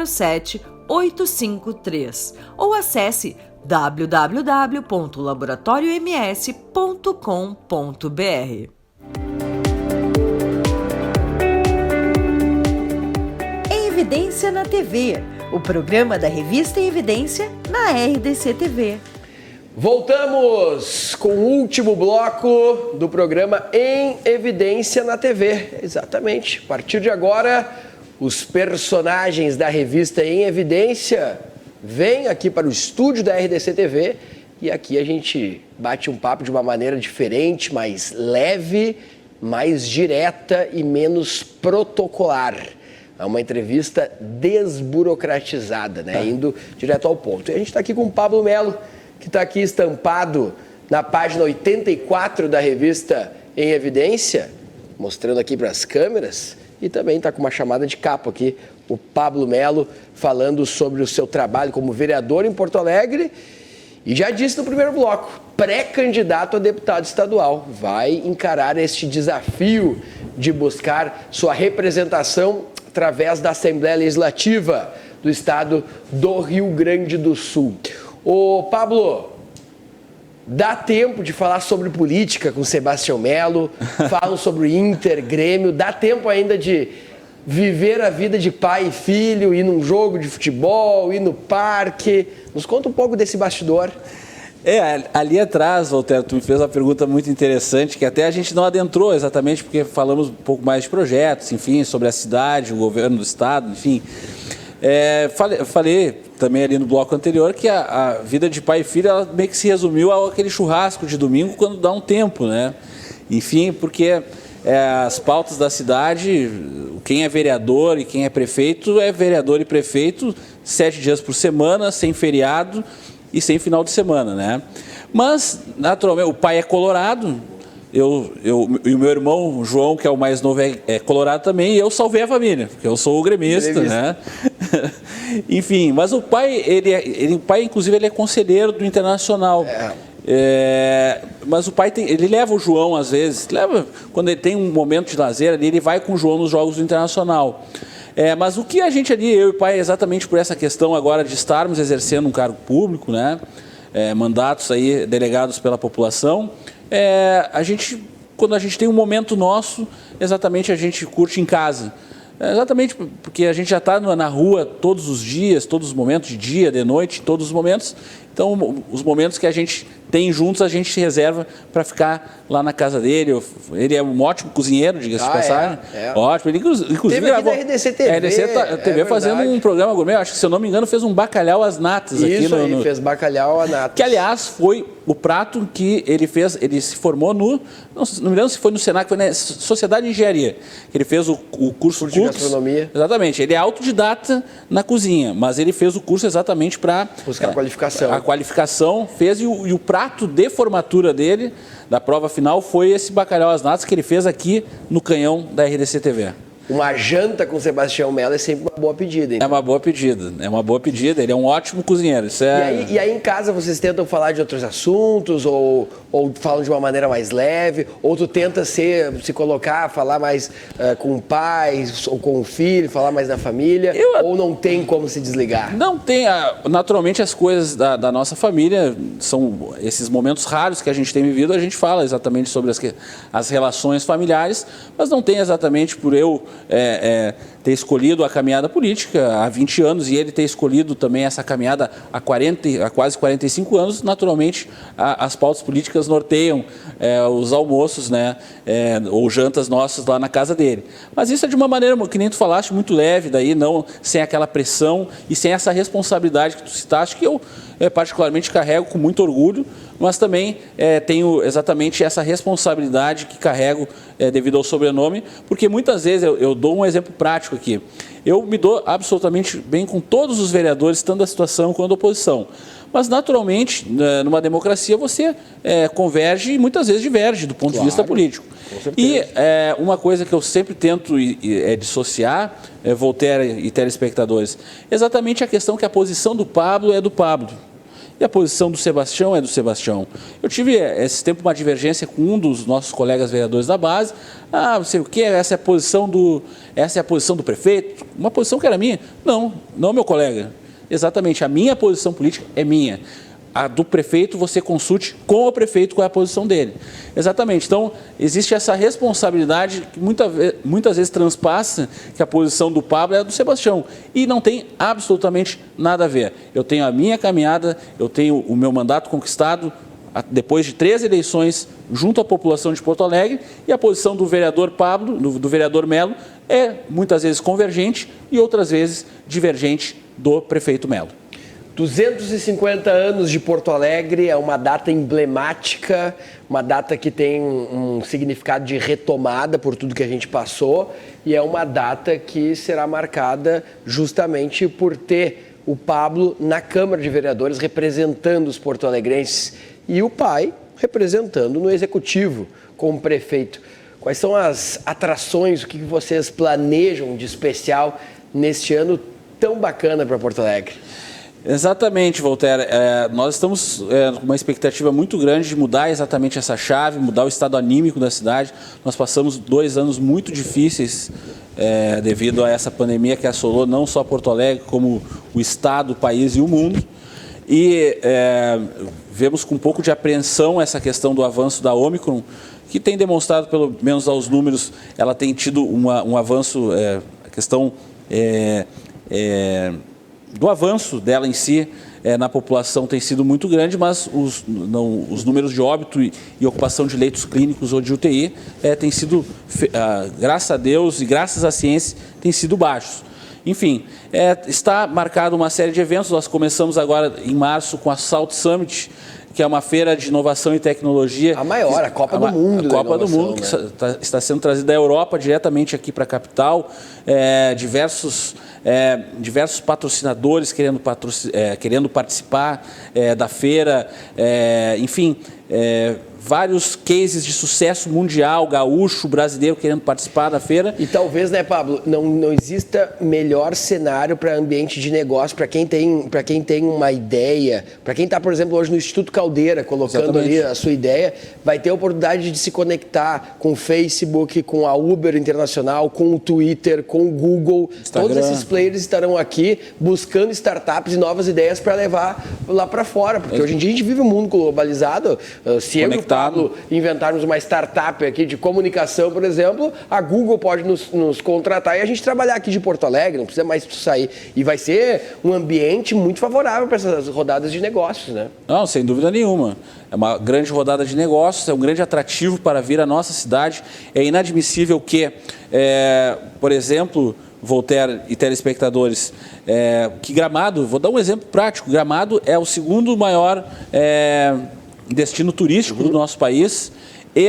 07 853 ou acesse www.laboratorioms.com.br. Em Evidência na TV, o programa da revista Em Evidência na RDC TV.
Voltamos com o último bloco do programa Em Evidência na TV. Exatamente. A partir de agora, os personagens da revista Em Evidência vêm aqui para o estúdio da RDC TV e aqui a gente bate um papo de uma maneira diferente, mais leve, mais direta e menos protocolar. É uma entrevista desburocratizada, né? Indo direto ao ponto. E a gente está aqui com o Pablo Melo, que está aqui estampado na página 84 da revista Em Evidência, mostrando aqui para as câmeras, e também está com uma chamada de capa aqui, o Pablo Melo, falando sobre o seu trabalho como vereador em Porto Alegre, e já disse no primeiro bloco, pré-candidato a deputado estadual, vai encarar este desafio de buscar sua representação através da Assembleia Legislativa do Estado do Rio Grande do Sul. Ô Pablo, dá tempo de falar sobre política com Sebastião Melo, falam sobre o Inter, Grêmio, dá tempo ainda de viver a vida de pai e filho, ir num jogo de futebol, ir no parque. Nos conta um pouco desse bastidor.
Ali atrás, Voltaire, tu me fez uma pergunta muito interessante, que até a gente não adentrou exatamente, porque falamos um pouco mais de projetos, enfim, sobre a cidade, o governo do estado, enfim. Falei também ali no bloco anterior que a vida de pai e filho ela meio que se resumiu àquele churrasco de domingo quando dá um tempo, né? Enfim, porque as pautas da cidade, quem é vereador e quem é prefeito é vereador e prefeito 7 dias por semana, sem feriado e sem final de semana, né? Mas, naturalmente, o pai é colorado, e o meu irmão, João, que é o mais novo, é colorado também, e eu salvei a família, porque eu sou o gremista, né? Enfim, mas o pai, inclusive, ele é conselheiro do Internacional. Mas o pai ele leva o João, às vezes, quando ele tem um momento de lazer ali, ele vai com o João nos Jogos do Internacional. Mas o que a gente ali, eu e o pai, exatamente por essa questão agora de estarmos exercendo um cargo público, né? Mandatos aí delegados pela população, quando a gente tem um momento nosso, exatamente a gente curte em casa. Exatamente porque a gente já está na rua todos os dias, todos os momentos, de dia, de noite, todos os momentos. Então, os momentos que a gente tem juntos, a gente se reserva para ficar lá na casa dele. Ele é um ótimo cozinheiro, diga-se de passagem. Ótimo. Ele, inclusive,
teve aqui na RDC TV.
RDC TV fazendo um programa gourmet. Acho que, se eu não me engano, fez um bacalhau às natas.
Isso aqui fez bacalhau às natas.
Que, aliás, foi o prato que ele fez. Ele se formou não me lembro se foi no Senac, foi na Sociedade de Engenharia. Que ele fez o curso
de gastronomia.
Exatamente. Ele é autodidata na cozinha, mas ele fez o curso exatamente para
buscar a qualificação.
A qualificação fez, e o prato de formatura dele, da prova final, foi esse bacalhau às natas que ele fez aqui no canhão da RDC TV.
Uma janta com Sebastião Melo é sempre uma boa pedida. Então.
É uma boa pedida, ele é um ótimo cozinheiro.
E aí em casa vocês tentam falar de outros assuntos, ou falam de uma maneira mais leve, ou tu tenta se colocar, falar mais com o pai, ou com o filho, falar mais da família, ou não tem como se desligar?
Não tem, naturalmente as coisas da nossa família, são esses momentos raros que a gente tem vivido, a gente fala exatamente sobre as relações familiares, mas não tem exatamente por eu ter escolhido a caminhada política há 20 anos e ele ter escolhido também essa caminhada há quase 45 anos, naturalmente as pautas políticas norteiam os almoços, né, ou jantas nossas lá na casa dele. Mas isso é de uma maneira, que nem tu falaste, muito leve, daí não sem aquela pressão e sem essa responsabilidade que tu citaste, que eu particularmente carrego com muito orgulho, mas também tenho exatamente essa responsabilidade que carrego devido ao sobrenome, porque muitas vezes, eu dou um exemplo prático aqui, eu me dou absolutamente bem com todos os vereadores, tanto da situação quanto da oposição. Mas, naturalmente, numa democracia, você converge e muitas vezes diverge do ponto de vista político. E uma coisa que eu sempre tento dissociar, Voltaire e telespectadores, exatamente a questão que a posição do Pablo é do Pablo. E a posição do Sebastião é do Sebastião. Eu tive, esse tempo, uma divergência com um dos nossos colegas vereadores da base. Não sei o quê, essa é a posição do prefeito. Uma posição que era minha. Não, meu colega. Exatamente, a minha posição política é minha. a do prefeito você consulte com o prefeito qual é a posição dele. Exatamente. Então, existe essa responsabilidade que muitas vezes transpassa que a posição do Pablo é a do Sebastião. E não tem absolutamente nada a ver. Eu tenho a minha caminhada, eu tenho o meu mandato conquistado depois de 3 eleições junto à população de Porto Alegre, e a posição do vereador Pablo, do vereador Melo, é muitas vezes convergente e outras vezes divergente do prefeito Melo.
250 anos de Porto Alegre é uma data emblemática, uma data que tem um significado de retomada por tudo que a gente passou, e é uma data que será marcada justamente por ter o Pablo na Câmara de Vereadores representando os porto-alegrenses e o pai representando no Executivo como prefeito. Quais são as atrações, o que vocês planejam de especial neste ano tão bacana para Porto Alegre?
Exatamente, Voltaire. Nós estamos com uma expectativa muito grande de mudar exatamente essa chave, mudar o estado anímico da cidade. Nós passamos 2 anos muito difíceis devido a essa pandemia que assolou não só Porto Alegre, como o estado, o país e o mundo. E vemos com um pouco de apreensão essa questão do avanço da Ômicron, que tem demonstrado, pelo menos aos números, ela tem tido um avanço, a questão do avanço dela em si na população tem sido muito grande, mas os números de óbito e ocupação de leitos clínicos ou de UTI têm sido, graças a Deus e graças à ciência, têm sido baixos. Enfim, está marcado uma série de eventos. Nós começamos agora em março com a Salt Summit, que é uma feira de inovação e tecnologia. A maior, a Copa do Mundo. A Copa do Mundo, que está sendo trazida da Europa diretamente aqui para a capital. Diversos patrocinadores querendo participar da feira. Enfim, vários cases de sucesso mundial, gaúcho, brasileiro querendo participar da feira. E talvez, né, Pablo, não exista melhor cenário para ambiente de negócio, para quem tem uma ideia, para quem está, por exemplo, hoje no Instituto Caldeira, colocando ali a sua ideia, vai ter a oportunidade de se conectar com o Facebook, com a Uber Internacional, com o Twitter, com o Google. Instagram. Todos esses players estarão aqui buscando startups e novas ideias para levar lá para fora, porque hoje em dia a gente vive um mundo globalizado. Se eu e o Pablo inventarmos uma startup aqui de comunicação, por exemplo, a Google pode nos contratar e a gente trabalhar aqui de Porto Alegre, não precisa mais sair. E vai ser um ambiente muito favorável para essas rodadas de negócios, né? Não, sem dúvida nenhuma. É uma grande rodada de negócios, é um grande atrativo para vir à nossa cidade. É inadmissível que, por exemplo, Voltaire e telespectadores, que Gramado, vou dar um exemplo prático, Gramado é o segundo maior destino turístico do nosso país, e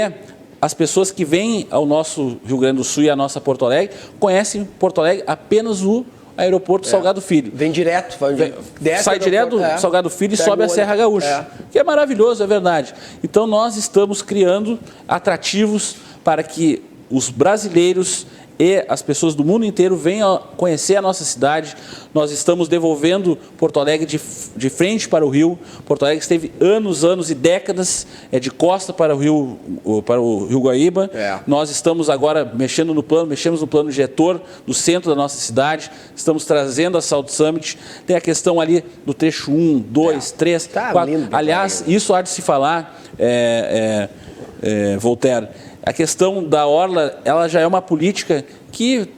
as pessoas que vêm ao nosso Rio Grande do Sul e à nossa Porto Alegre conhecem Porto Alegre apenas o aeroporto Salgado Filho. Vem direto, sai direto do Salgado Filho e sobe a Serra Gaúcha, que é maravilhoso, é verdade. Então nós estamos criando atrativos para que os brasileiros e as pessoas do mundo inteiro venham conhecer a nossa cidade. Nós estamos devolvendo Porto Alegre de frente para o rio. Porto Alegre esteve anos e décadas de costa para o Rio Guaíba. Nós estamos agora mexemos no plano diretor do centro da nossa cidade. Estamos trazendo a Salt Summit. Tem a questão ali do trecho 1, 2, 3, 4. Lindo, aliás, isso há de se falar, Voltaire. A questão da orla, ela já é uma política que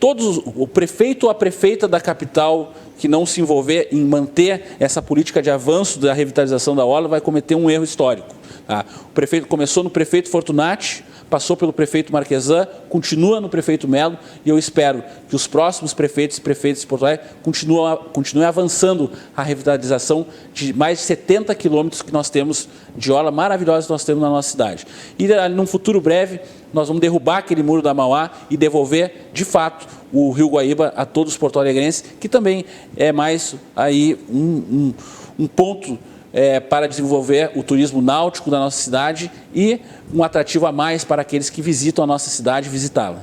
o prefeito ou a prefeita da capital que não se envolver em manter essa política de avanço da revitalização da orla vai cometer um erro histórico. O prefeito começou no prefeito Fortunati, passou pelo prefeito Marquesan, continua no prefeito Melo, e eu espero que os próximos prefeitos e prefeitas de Porto Alegre continuem avançando a revitalização de mais de 70 quilômetros que nós temos de orla maravilhosa que nós temos na nossa cidade. E num futuro breve, nós vamos derrubar aquele muro da Mauá e devolver, de fato, o Rio Guaíba a todos os porto-alegrenses, que também é mais aí um ponto para desenvolver o turismo náutico da nossa cidade e um atrativo a mais para aqueles que visitam a nossa cidade visitá-la.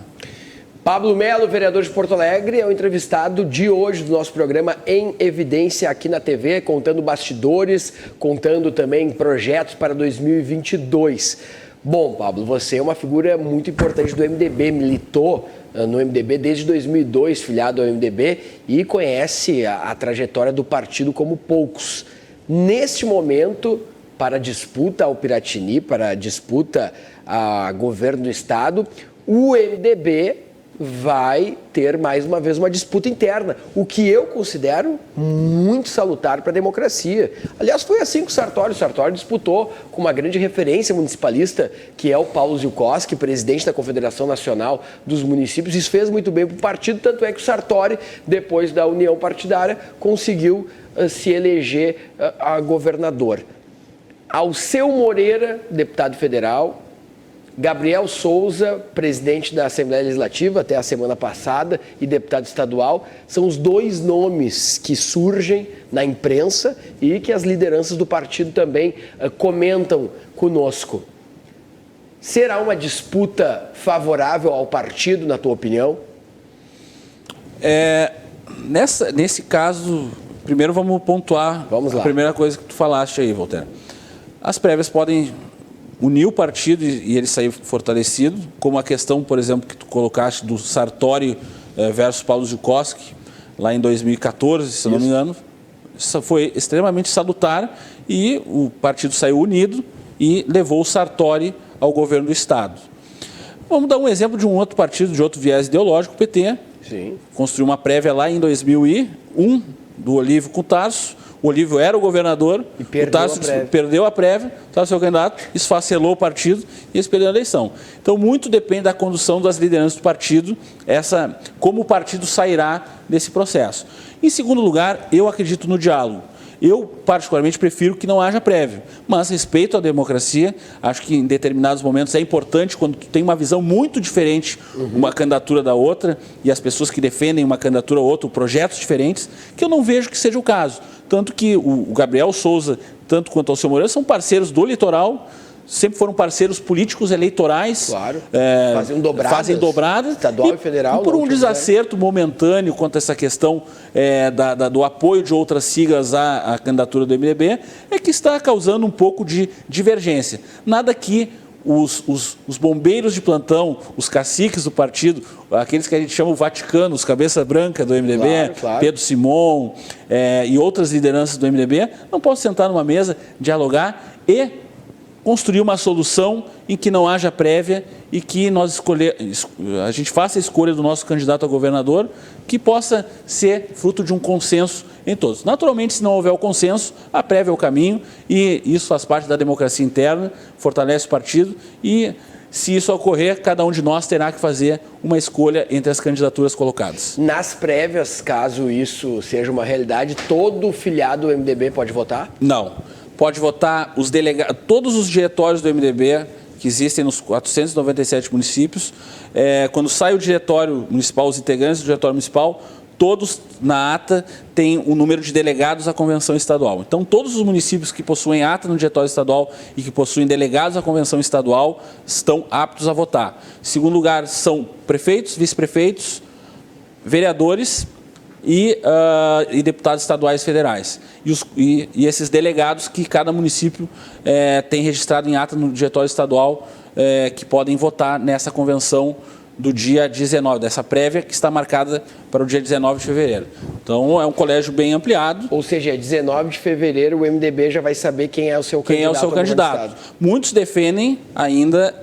Pablo Melo, vereador de Porto Alegre, é o entrevistado de hoje do nosso programa Em Evidência aqui na TV, contando bastidores, contando também projetos para 2022. Bom, Pablo, você é uma figura muito importante do MDB, militou no MDB desde 2002, filiado ao MDB, e conhece a trajetória do partido como poucos.
neste momento, para a disputa ao Piratini, para a disputa a governo do Estado, o MDB vai ter mais uma vez uma disputa interna, o que eu considero muito salutar para a democracia. Aliás, foi assim com o Sartori. O Sartori disputou com uma grande referência municipalista, que é o Paulo Ziukoski, presidente da Confederação Nacional dos Municípios. Isso fez muito bem para o partido, tanto é que o Sartori, depois da união partidária, conseguiu se eleger a governador. Alceu Moreira, deputado federal, Gabriel Souza, presidente da Assembleia Legislativa até a semana passada e deputado estadual, são os dois nomes que surgem na imprensa e que as lideranças do partido também comentam conosco. Será uma disputa favorável ao partido, na tua opinião?
Nesse caso, primeiro vamos pontuar a primeira coisa que tu falaste aí, Voltaire. As prévias podem unir o partido e ele sair fortalecido, como a questão, por exemplo, que tu colocaste do Sartori versus Paulo Ziukoski, lá em 2014, se não me engano. Isso foi extremamente salutar e o partido saiu unido e levou o Sartori ao governo do Estado. Vamos dar um exemplo de um outro partido, de outro viés ideológico, o PT.
Sim.
Construiu uma prévia lá em 2001, do Olívio com o Tarso. O Olívio era o governador,
e
perdeu a prévia, o Tarso seu candidato, esfacelou o partido e eles perderam a eleição. Então, muito depende da condução das lideranças do partido, como o partido sairá desse processo. Em segundo lugar, eu acredito no diálogo. Eu, particularmente, prefiro que não haja prévia, mas respeito à democracia. Acho que em determinados momentos é importante, quando tu tem uma visão muito diferente, uma candidatura da outra, e as pessoas que defendem uma candidatura ou outra, projetos diferentes, que eu não vejo que seja o caso. Tanto que o Gabriel Souza, tanto quanto o Alceu Moreira, são parceiros do litoral, sempre foram parceiros políticos eleitorais.
Claro,
fazem dobradas.
Estadual e federal.
E por um desacerto momentâneo quanto a essa questão do apoio de outras siglas à candidatura do MDB, é que está causando um pouco de divergência. Nada que os bombeiros de plantão, os caciques do partido, aqueles que a gente chama o Vaticano, os cabeça branca do MDB, claro. Pedro Simon e outras lideranças do MDB, não possam sentar numa mesa, dialogar e construir uma solução em que não haja prévia e que a gente faça a escolha do nosso candidato a governador que possa ser fruto de um consenso em todos. Naturalmente, se não houver o consenso, a prévia é o caminho e isso faz parte da democracia interna, fortalece o partido e, se isso ocorrer, cada um de nós terá que fazer uma escolha entre as candidaturas colocadas.
Nas prévias, caso isso seja uma realidade, todo filiado do MDB pode votar?
Não. Pode votar todos os diretórios do MDB que existem nos 497 municípios. Quando sai o diretório municipal, os integrantes do diretório municipal, todos na ata têm o número de delegados à convenção estadual. Então, todos os municípios que possuem ata no diretório estadual e que possuem delegados à convenção estadual estão aptos a votar. Em segundo lugar, são prefeitos, vice-prefeitos, vereadores e deputados estaduais e federais. E esses delegados que cada município tem registrado em ata no diretório estadual que podem votar nessa convenção do dia 19, dessa prévia que está marcada para o dia 19 de fevereiro. Então, é um colégio bem ampliado.
Ou seja, 19 de fevereiro o MDB já vai saber quem é o seu candidato.
Quem é o seu candidato. Muitos defendem ainda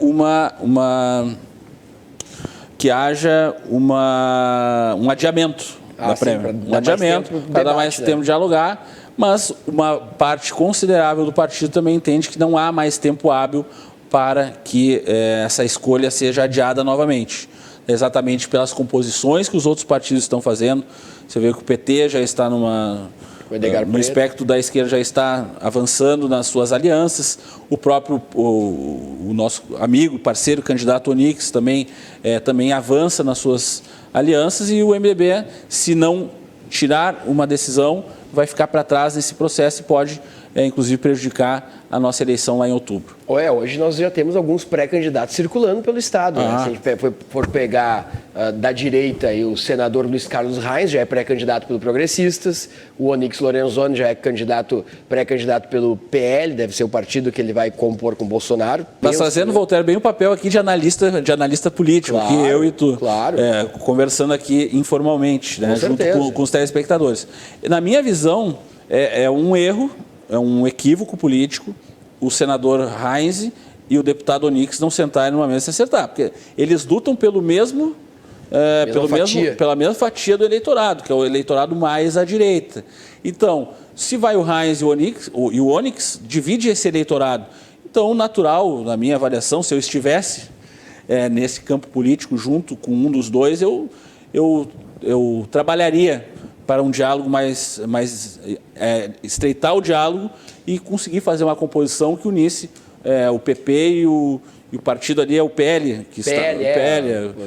que haja um adiamento da prévia. Um adiamento, para dar mais tempo de dialogar, mas uma parte considerável do partido também entende que não há mais tempo hábil para que essa escolha seja adiada novamente. Exatamente pelas composições que os outros partidos estão fazendo. Você vê que o PT já está no espectro da esquerda, já está avançando nas suas alianças. O próprio o nosso amigo, parceiro, candidato Onix também avança nas suas alianças e o MDB, se não tirar uma decisão, vai ficar para trás nesse processo e pode, inclusive, prejudicar a nossa eleição lá em outubro.
Hoje nós já temos alguns pré-candidatos circulando pelo Estado. Né? Se a gente for pegar da direita, aí, o senador Luiz Carlos Reins já é pré-candidato pelo Progressistas, o Onix Lorenzoni já é pré-candidato pelo PL, deve ser o partido que ele vai compor com o Bolsonaro.
Está fazendo, Voltaire, bem o papel aqui de analista político,
claro,
que eu e tu,
claro.
Conversando aqui informalmente, né, junto com os telespectadores. Na minha visão, é um erro um equívoco político o senador Heinz e o deputado Onyx não sentarem numa mesa e se acertar, porque eles lutam pelo mesmo, pela mesma fatia do eleitorado, que é o eleitorado mais à direita. Então, se vai o Heinz e o Onyx divide esse eleitorado. Então, natural, na minha avaliação, se eu estivesse nesse campo político junto com um dos dois, eu trabalharia para um diálogo estreitar o diálogo e conseguir fazer uma composição que unisse o PP e o partido ali é o PL.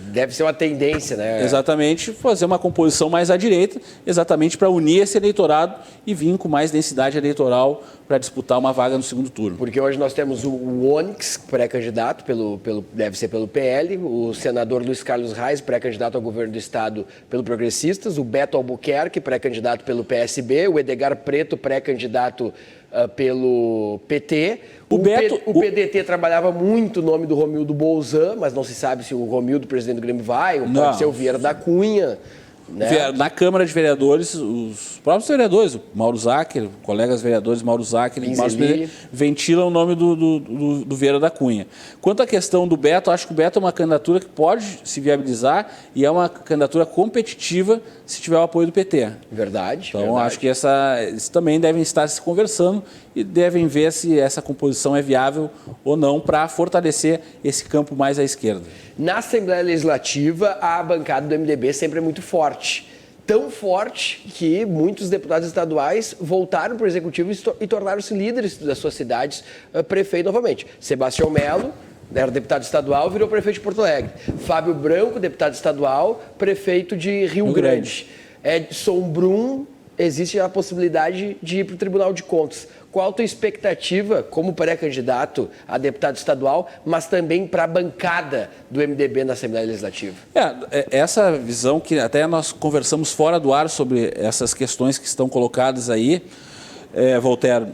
Deve ser uma tendência, né?
Exatamente, fazer uma composição mais à direita, exatamente para unir esse eleitorado e vir com mais densidade eleitoral para disputar uma vaga no segundo turno.
Porque hoje nós temos o Onyx, pré-candidato, deve ser pelo PL, o senador Luiz Carlos Reis, pré-candidato ao governo do estado pelo Progressistas, o Beto Albuquerque, pré-candidato pelo PSB, o Edgar Preto, pré-candidato pelo PT. O PDT trabalhava muito o nome do Romildo Bolzan, mas não se sabe se o Romildo, presidente do Grêmio, vai, ou pode ser o Vieira da Cunha. Né?
Na Câmara de Vereadores, os próprios vereadores, o Mauro Zacher, colegas vereadores Mauro Zacher e Mauro Pinzeli, ventilam o nome do Vieira da Cunha. Quanto à questão do Beto, acho que o Beto é uma candidatura que pode se viabilizar e é uma candidatura competitiva se tiver o apoio do PT.
Verdade.
Então, acho que eles também devem estar se conversando e devem ver se essa composição é viável ou não para fortalecer esse campo mais à esquerda.
Na Assembleia Legislativa, a bancada do MDB sempre é muito forte. Tão forte que muitos deputados estaduais voltaram para o Executivo e tornaram-se líderes das suas cidades, prefeito novamente. Sebastião Melo era deputado estadual, virou prefeito de Porto Alegre. Fábio Branco, deputado estadual, prefeito de Rio Grande. Edson Brum, existe a possibilidade de ir para o Tribunal de Contas. Qual a tua expectativa como pré-candidato a deputado estadual, mas também para a bancada do MDB na Assembleia Legislativa?
Essa visão que até nós conversamos fora do ar sobre essas questões que estão colocadas aí, Voltaire,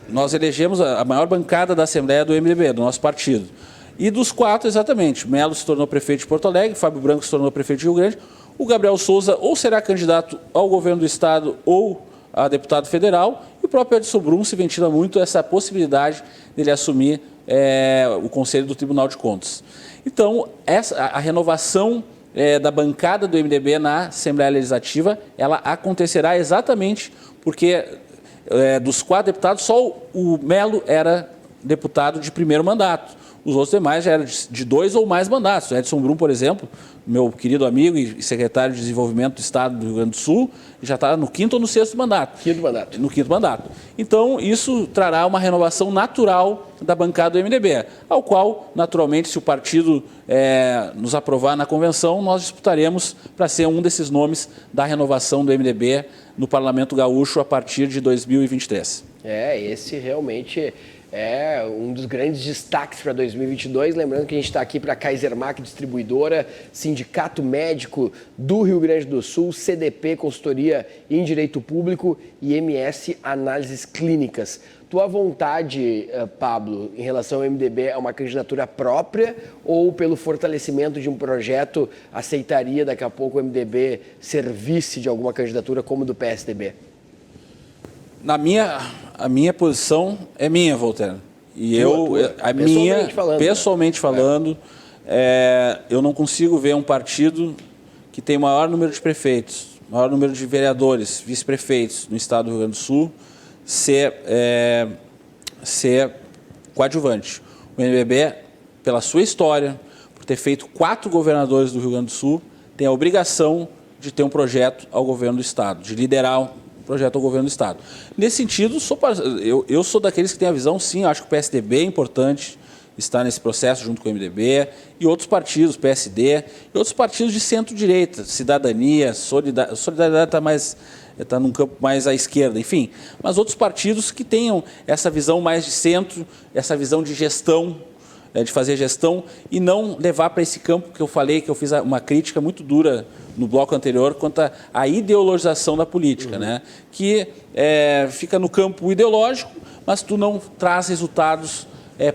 nós elegemos a maior bancada da Assembleia do MDB, do nosso partido. E dos 4, exatamente, Melo se tornou prefeito de Porto Alegre, Fábio Branco se tornou prefeito de Rio Grande, o Gabriel Souza ou será candidato ao governo do estado ou a deputado federal, e o próprio Edson Brum se ventila muito essa possibilidade dele assumir o Conselho do Tribunal de Contas. Então, a renovação da bancada do MDB na Assembleia Legislativa, ela acontecerá exatamente porque dos 4 deputados, só o Melo era deputado de primeiro mandato. Os outros demais já eram de 2 ou mais mandatos. Edson Brum, por exemplo, meu querido amigo e secretário de Desenvolvimento do Estado do Rio Grande do Sul, já está no 5º ou no 6º mandato. No 5º mandato. Então, isso trará uma renovação natural da bancada do MDB, ao qual, naturalmente, se o partido nos aprovar na convenção, nós disputaremos para ser um desses nomes da renovação do MDB no Parlamento Gaúcho a partir de 2023.
Esse realmente é um dos grandes destaques para 2022. Lembrando que a gente está aqui para a Kaisermac Distribuidora, Sindicato Médico do Rio Grande do Sul, CDP, Consultoria em Direito Público e MS Análises Clínicas. Tua vontade, Pablo, em relação ao MDB é uma candidatura própria ou pelo fortalecimento de um projeto aceitaria daqui a pouco o MDB ser vice de alguma candidatura como do PSDB? A minha posição é minha, Voltaire. E pessoalmente falando, eu não consigo ver um partido que tem maior número de prefeitos, maior número de vereadores, vice-prefeitos no estado do Rio Grande do Sul, ser coadjuvante. O MDB, pela sua história, por ter feito 4 governadores do Rio Grande do Sul, tem a obrigação de ter um projeto ao governo do estado, de liderar projeto ao governo do estado. Nesse sentido, eu sou daqueles que têm a visão, sim, acho que o PSDB é importante estar nesse processo junto com o MDB e outros partidos, PSD, e outros partidos de centro-direita, Cidadania, Solidariedade está num campo mais à esquerda, enfim, mas outros partidos que tenham essa visão mais de centro, essa visão de gestão, de fazer gestão e não levar para esse campo que eu falei, que eu fiz uma crítica muito dura no bloco anterior quanto à ideologização da política, né? Que fica no campo ideológico, mas tu não traz resultados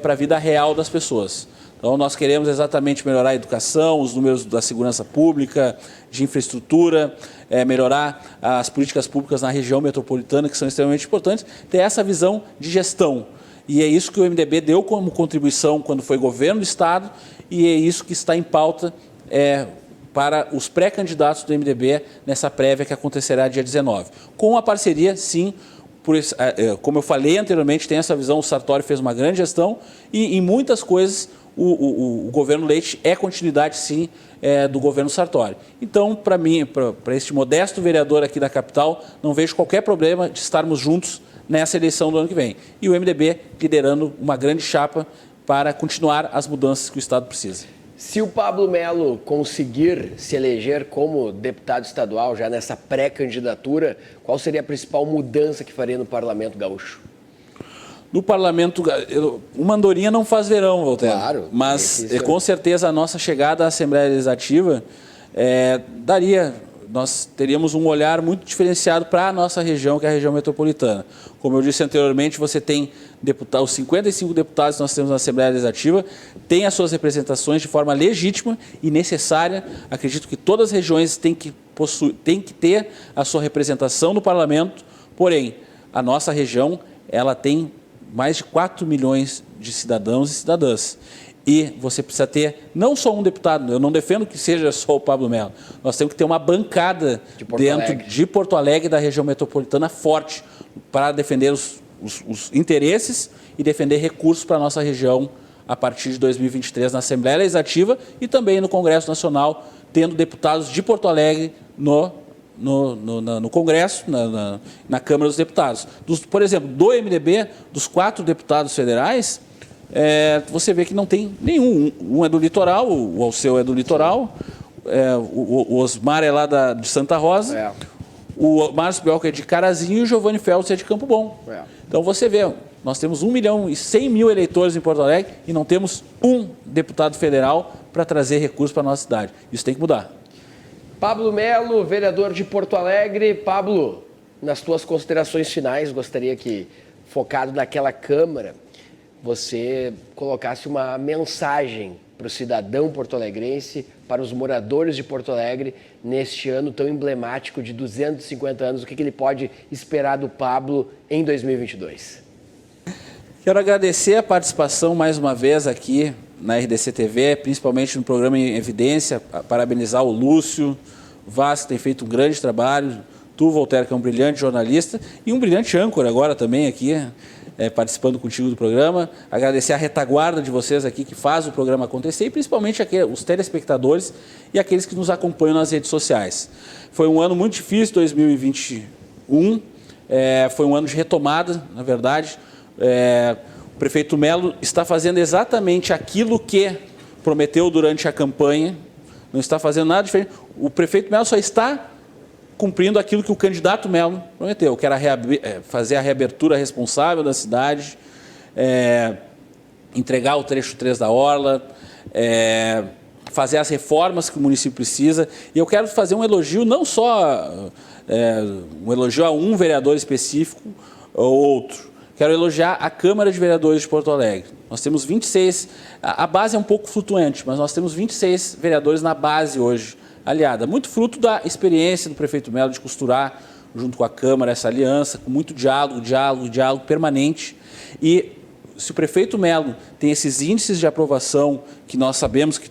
para a vida real das pessoas.
Então, nós queremos exatamente melhorar a educação, os números da segurança pública, de infraestrutura, melhorar as políticas públicas na região metropolitana, que são extremamente importantes, ter essa visão de gestão. E é isso que o MDB deu como contribuição quando foi governo do Estado, e é isso que está em pauta para os pré-candidatos do MDB nessa prévia que acontecerá dia 19. Com a parceria, sim, como eu falei anteriormente, tem essa visão, o Sartori fez uma grande gestão e em muitas coisas o governo Leite é continuidade, sim, do governo Sartori. Então, para mim, para este modesto vereador aqui da capital, não vejo qualquer problema de estarmos juntos nessa eleição do ano que vem. E o MDB liderando uma grande chapa para continuar as mudanças que o Estado precisa.
Se o Pablo Melo conseguir se eleger como deputado estadual, já nessa pré-candidatura, qual seria a principal mudança que faria no Parlamento Gaúcho?
No Parlamento, uma andorinha não faz verão, Walter.
Claro.
Mas, com certeza, a nossa chegada à Assembleia Legislativa nós teríamos um olhar muito diferenciado para a nossa região, que é a região metropolitana. Como eu disse anteriormente, você tem os 55 deputados que nós temos na Assembleia Legislativa, têm as suas representações de forma legítima e necessária. Acredito que todas as regiões têm que ter a sua representação no Parlamento, porém, a nossa região ela tem mais de 4 milhões de cidadãos e cidadãs. E você precisa ter não só um deputado, eu não defendo que seja só o Pablo Melo, nós temos que ter uma bancada dentro de Porto Alegre, da região metropolitana, forte, para defender os interesses e defender recursos para a nossa região a partir de 2023 na Assembleia Legislativa e também no Congresso Nacional, tendo deputados de Porto Alegre no Congresso, na Câmara dos Deputados. Por exemplo, do MDB, dos 4 deputados federais, você vê que não tem nenhum. Um é do litoral, o Alceu é do litoral, o Osmar é lá de Santa Rosa, o Márcio Belca é de Carazinho e o Giovanni Feltz é de Campo Bom. Então você vê, nós temos 1.100.000 eleitores em Porto Alegre e não temos um deputado federal para trazer recursos para a nossa cidade. Isso tem que mudar.
Pablo Melo, vereador de Porto Alegre. Pablo, nas tuas considerações finais, gostaria que, focado naquela Câmara, você colocasse uma mensagem para o cidadão porto-alegrense, para os moradores de Porto Alegre, neste ano tão emblemático de 250 anos, o que ele pode esperar do Pablo em 2022?
Quero agradecer a participação mais uma vez aqui na RDC TV, principalmente no programa Em Evidência, parabenizar o Lúcio Vaz, que tem feito um grande trabalho, tu, Voltaire, que é um brilhante jornalista e um brilhante âncora agora também aqui, participando contigo do programa. Agradecer a retaguarda de vocês aqui que faz o programa acontecer e principalmente os telespectadores e aqueles que nos acompanham nas redes sociais. Foi um ano muito difícil, 2021, foi um ano de retomada, na verdade. O prefeito Melo está fazendo exatamente aquilo que prometeu durante a campanha, não está fazendo nada diferente. O prefeito Melo só está cumprindo aquilo que o candidato Melo prometeu, que era fazer a reabertura responsável da cidade, entregar o trecho 3 da Orla, fazer as reformas que o município precisa. E eu quero fazer um elogio, não só um elogio a um vereador específico ou outro. Quero elogiar a Câmara de Vereadores de Porto Alegre. Nós temos 26, a base é um pouco flutuante, mas nós temos 26 vereadores na base hoje, aliada. Muito fruto da experiência do prefeito Melo de costurar, junto com a Câmara, essa aliança, com muito diálogo permanente. E se o prefeito Melo tem esses índices de aprovação que nós sabemos que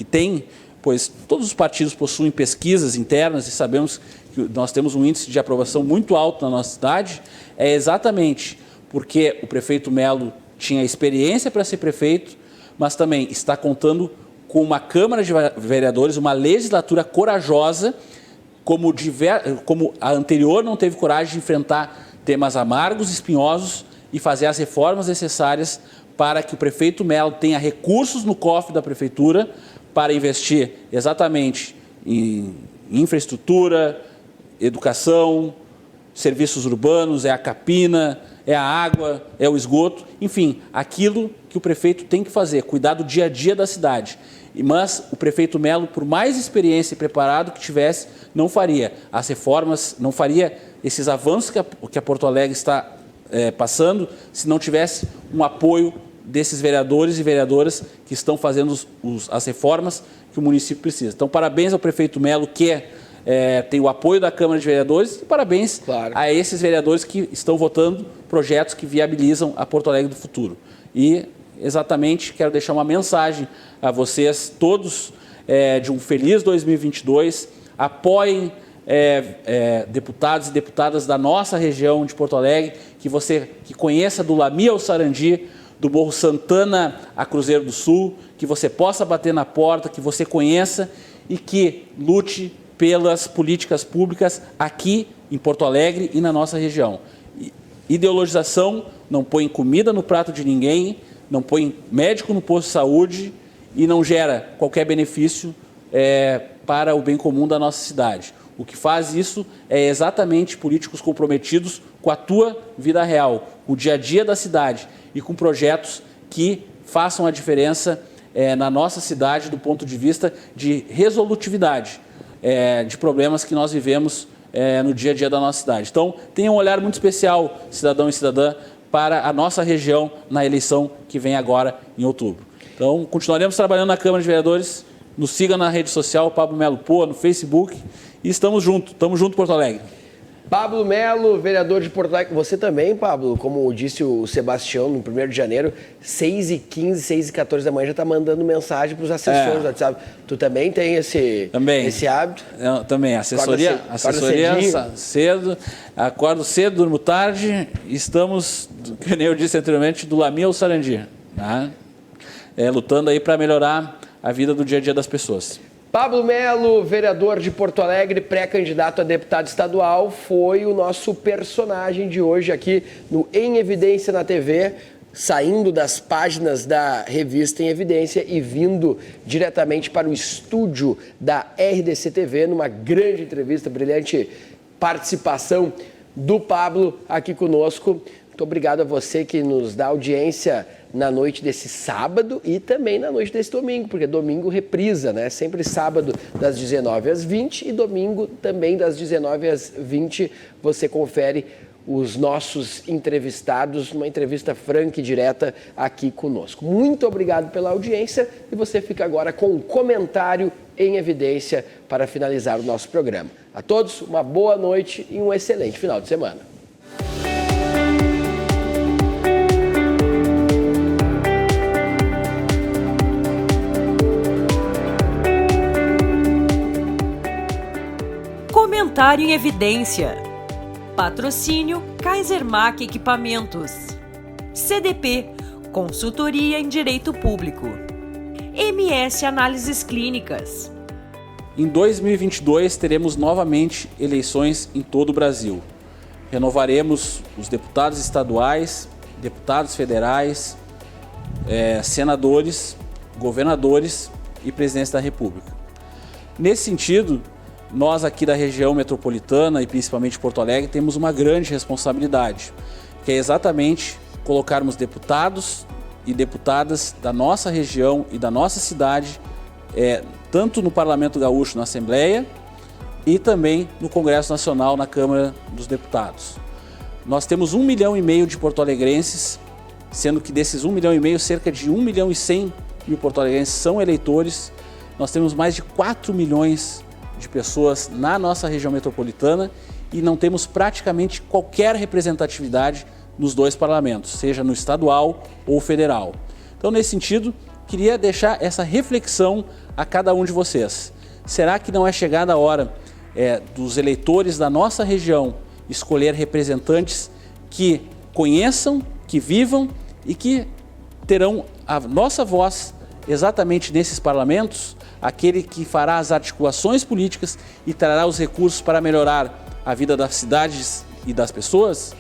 tem, pois todos os partidos possuem pesquisas internas e sabemos que nós temos um índice de aprovação muito alto na nossa cidade, é exatamente porque o prefeito Melo tinha experiência para ser prefeito, mas também está contando com uma Câmara de Vereadores, uma legislatura corajosa, como a anterior não teve coragem de enfrentar temas amargos, espinhosos e fazer as reformas necessárias para que o prefeito Melo tenha recursos no cofre da prefeitura para investir exatamente em infraestrutura, educação, serviços urbanos, a capina, a água, o esgoto, enfim, aquilo que o prefeito tem que fazer, cuidar do dia a dia da cidade. Mas o prefeito Melo, por mais experiência e preparado que tivesse, não faria as reformas, não faria esses avanços que a Porto Alegre está passando, se não tivesse um apoio desses vereadores e vereadoras que estão fazendo as reformas que o município precisa. Então, parabéns ao prefeito Melo, que tem o apoio da Câmara de Vereadores, e parabéns a esses vereadores que estão votando projetos que viabilizam a Porto Alegre do futuro. E, exatamente, quero deixar uma mensagem a vocês todos de um feliz 2022. Apoiem deputados e deputadas da nossa região de Porto Alegre, que conheça do Lami ao Sarandi, do Morro Santana a Cruzeiro do Sul, que você possa bater na porta, que você conheça e que lute pelas políticas públicas aqui em Porto Alegre e na nossa região. Ideologização não põe comida no prato de ninguém, não põe médico no posto de saúde e não gera qualquer benefício para o bem comum da nossa cidade. O que faz isso é exatamente políticos comprometidos com a tua vida real, com o dia a dia da cidade e com projetos que façam a diferença na nossa cidade do ponto de vista de resolutividade de problemas que nós vivemos no dia a dia da nossa cidade. Então, tenha um olhar muito especial, cidadão e cidadã, para a nossa região na eleição que vem agora em outubro. Então, continuaremos trabalhando na Câmara de Vereadores. Nos siga na rede social, Pablo Melo Poa, no Facebook. E estamos juntos, Porto Alegre.
Pablo Melo, vereador de Porto Alegre. Você também, Pablo, como disse o Sebastião, no 1º de janeiro, 6h15, 6h14 da manhã, já está mandando mensagem para os assessores do WhatsApp. Tu também tem esse hábito?
Eu, também. Assessoria cedo, acordo cedo, durmo tarde. Estamos, como eu disse anteriormente, do Lami ao Sarandi, né? Lutando aí para melhorar a vida do dia a dia das pessoas.
Pablo Melo, vereador de Porto Alegre, pré-candidato a deputado estadual, foi o nosso personagem de hoje aqui no Em Evidência na TV, saindo das páginas da revista Em Evidência e vindo diretamente para o estúdio da RDC TV, numa grande entrevista, brilhante participação do Pablo aqui conosco. Muito obrigado a você que nos dá audiência na noite desse sábado e também na noite desse domingo, porque domingo reprisa, né? Sempre sábado das 19 às 20 e domingo também das 19 às 20 você confere os nossos entrevistados, uma entrevista franca e direta aqui conosco. Muito obrigado pela audiência e você fica agora com um comentário em evidência para finalizar o nosso programa. A todos, uma boa noite e um excelente final de semana.
Comentário em Evidência. Patrocínio Kaisermac Equipamentos. CDP, Consultoria em Direito Público. MS Análises Clínicas.
Em 2022 teremos novamente eleições em todo o Brasil. Renovaremos os deputados estaduais, deputados federais, senadores, governadores e presidentes da República. Nesse sentido, nós aqui da região metropolitana e principalmente Porto Alegre temos uma grande responsabilidade, que é exatamente colocarmos deputados e deputadas da nossa região e da nossa cidade, tanto no Parlamento Gaúcho, na Assembleia, e também no Congresso Nacional, na Câmara dos Deputados. Nós temos 1,5 milhão de porto-alegrenses, sendo que desses 1,5 milhão, cerca de 1.100.000 porto-alegrenses são eleitores. Nós temos mais de 4 milhões de pessoas na nossa região metropolitana e não temos praticamente qualquer representatividade nos dois parlamentos, seja no estadual ou federal. Então, nesse sentido, queria deixar essa reflexão a cada um de vocês. Será que não é chegada a hora dos eleitores da nossa região escolher representantes que conheçam, que vivam e que terão a nossa voz exatamente nesses parlamentos, aquele que fará as articulações políticas e trará os recursos para melhorar a vida das cidades e das pessoas?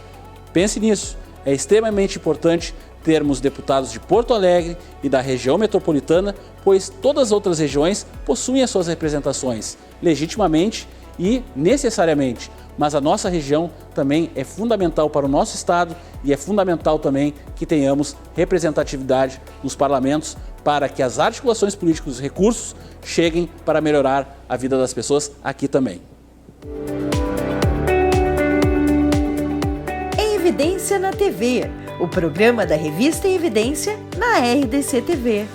Pense nisso. É extremamente importante termos deputados de Porto Alegre e da região metropolitana, pois todas as outras regiões possuem as suas representações legitimamente e necessariamente, mas a nossa região também é fundamental para o nosso estado e é fundamental também que tenhamos representatividade nos parlamentos para que as articulações políticas e os recursos cheguem para melhorar a vida das pessoas aqui também.
Em Evidência na TV, o programa da Revista em Evidência na RDC TV.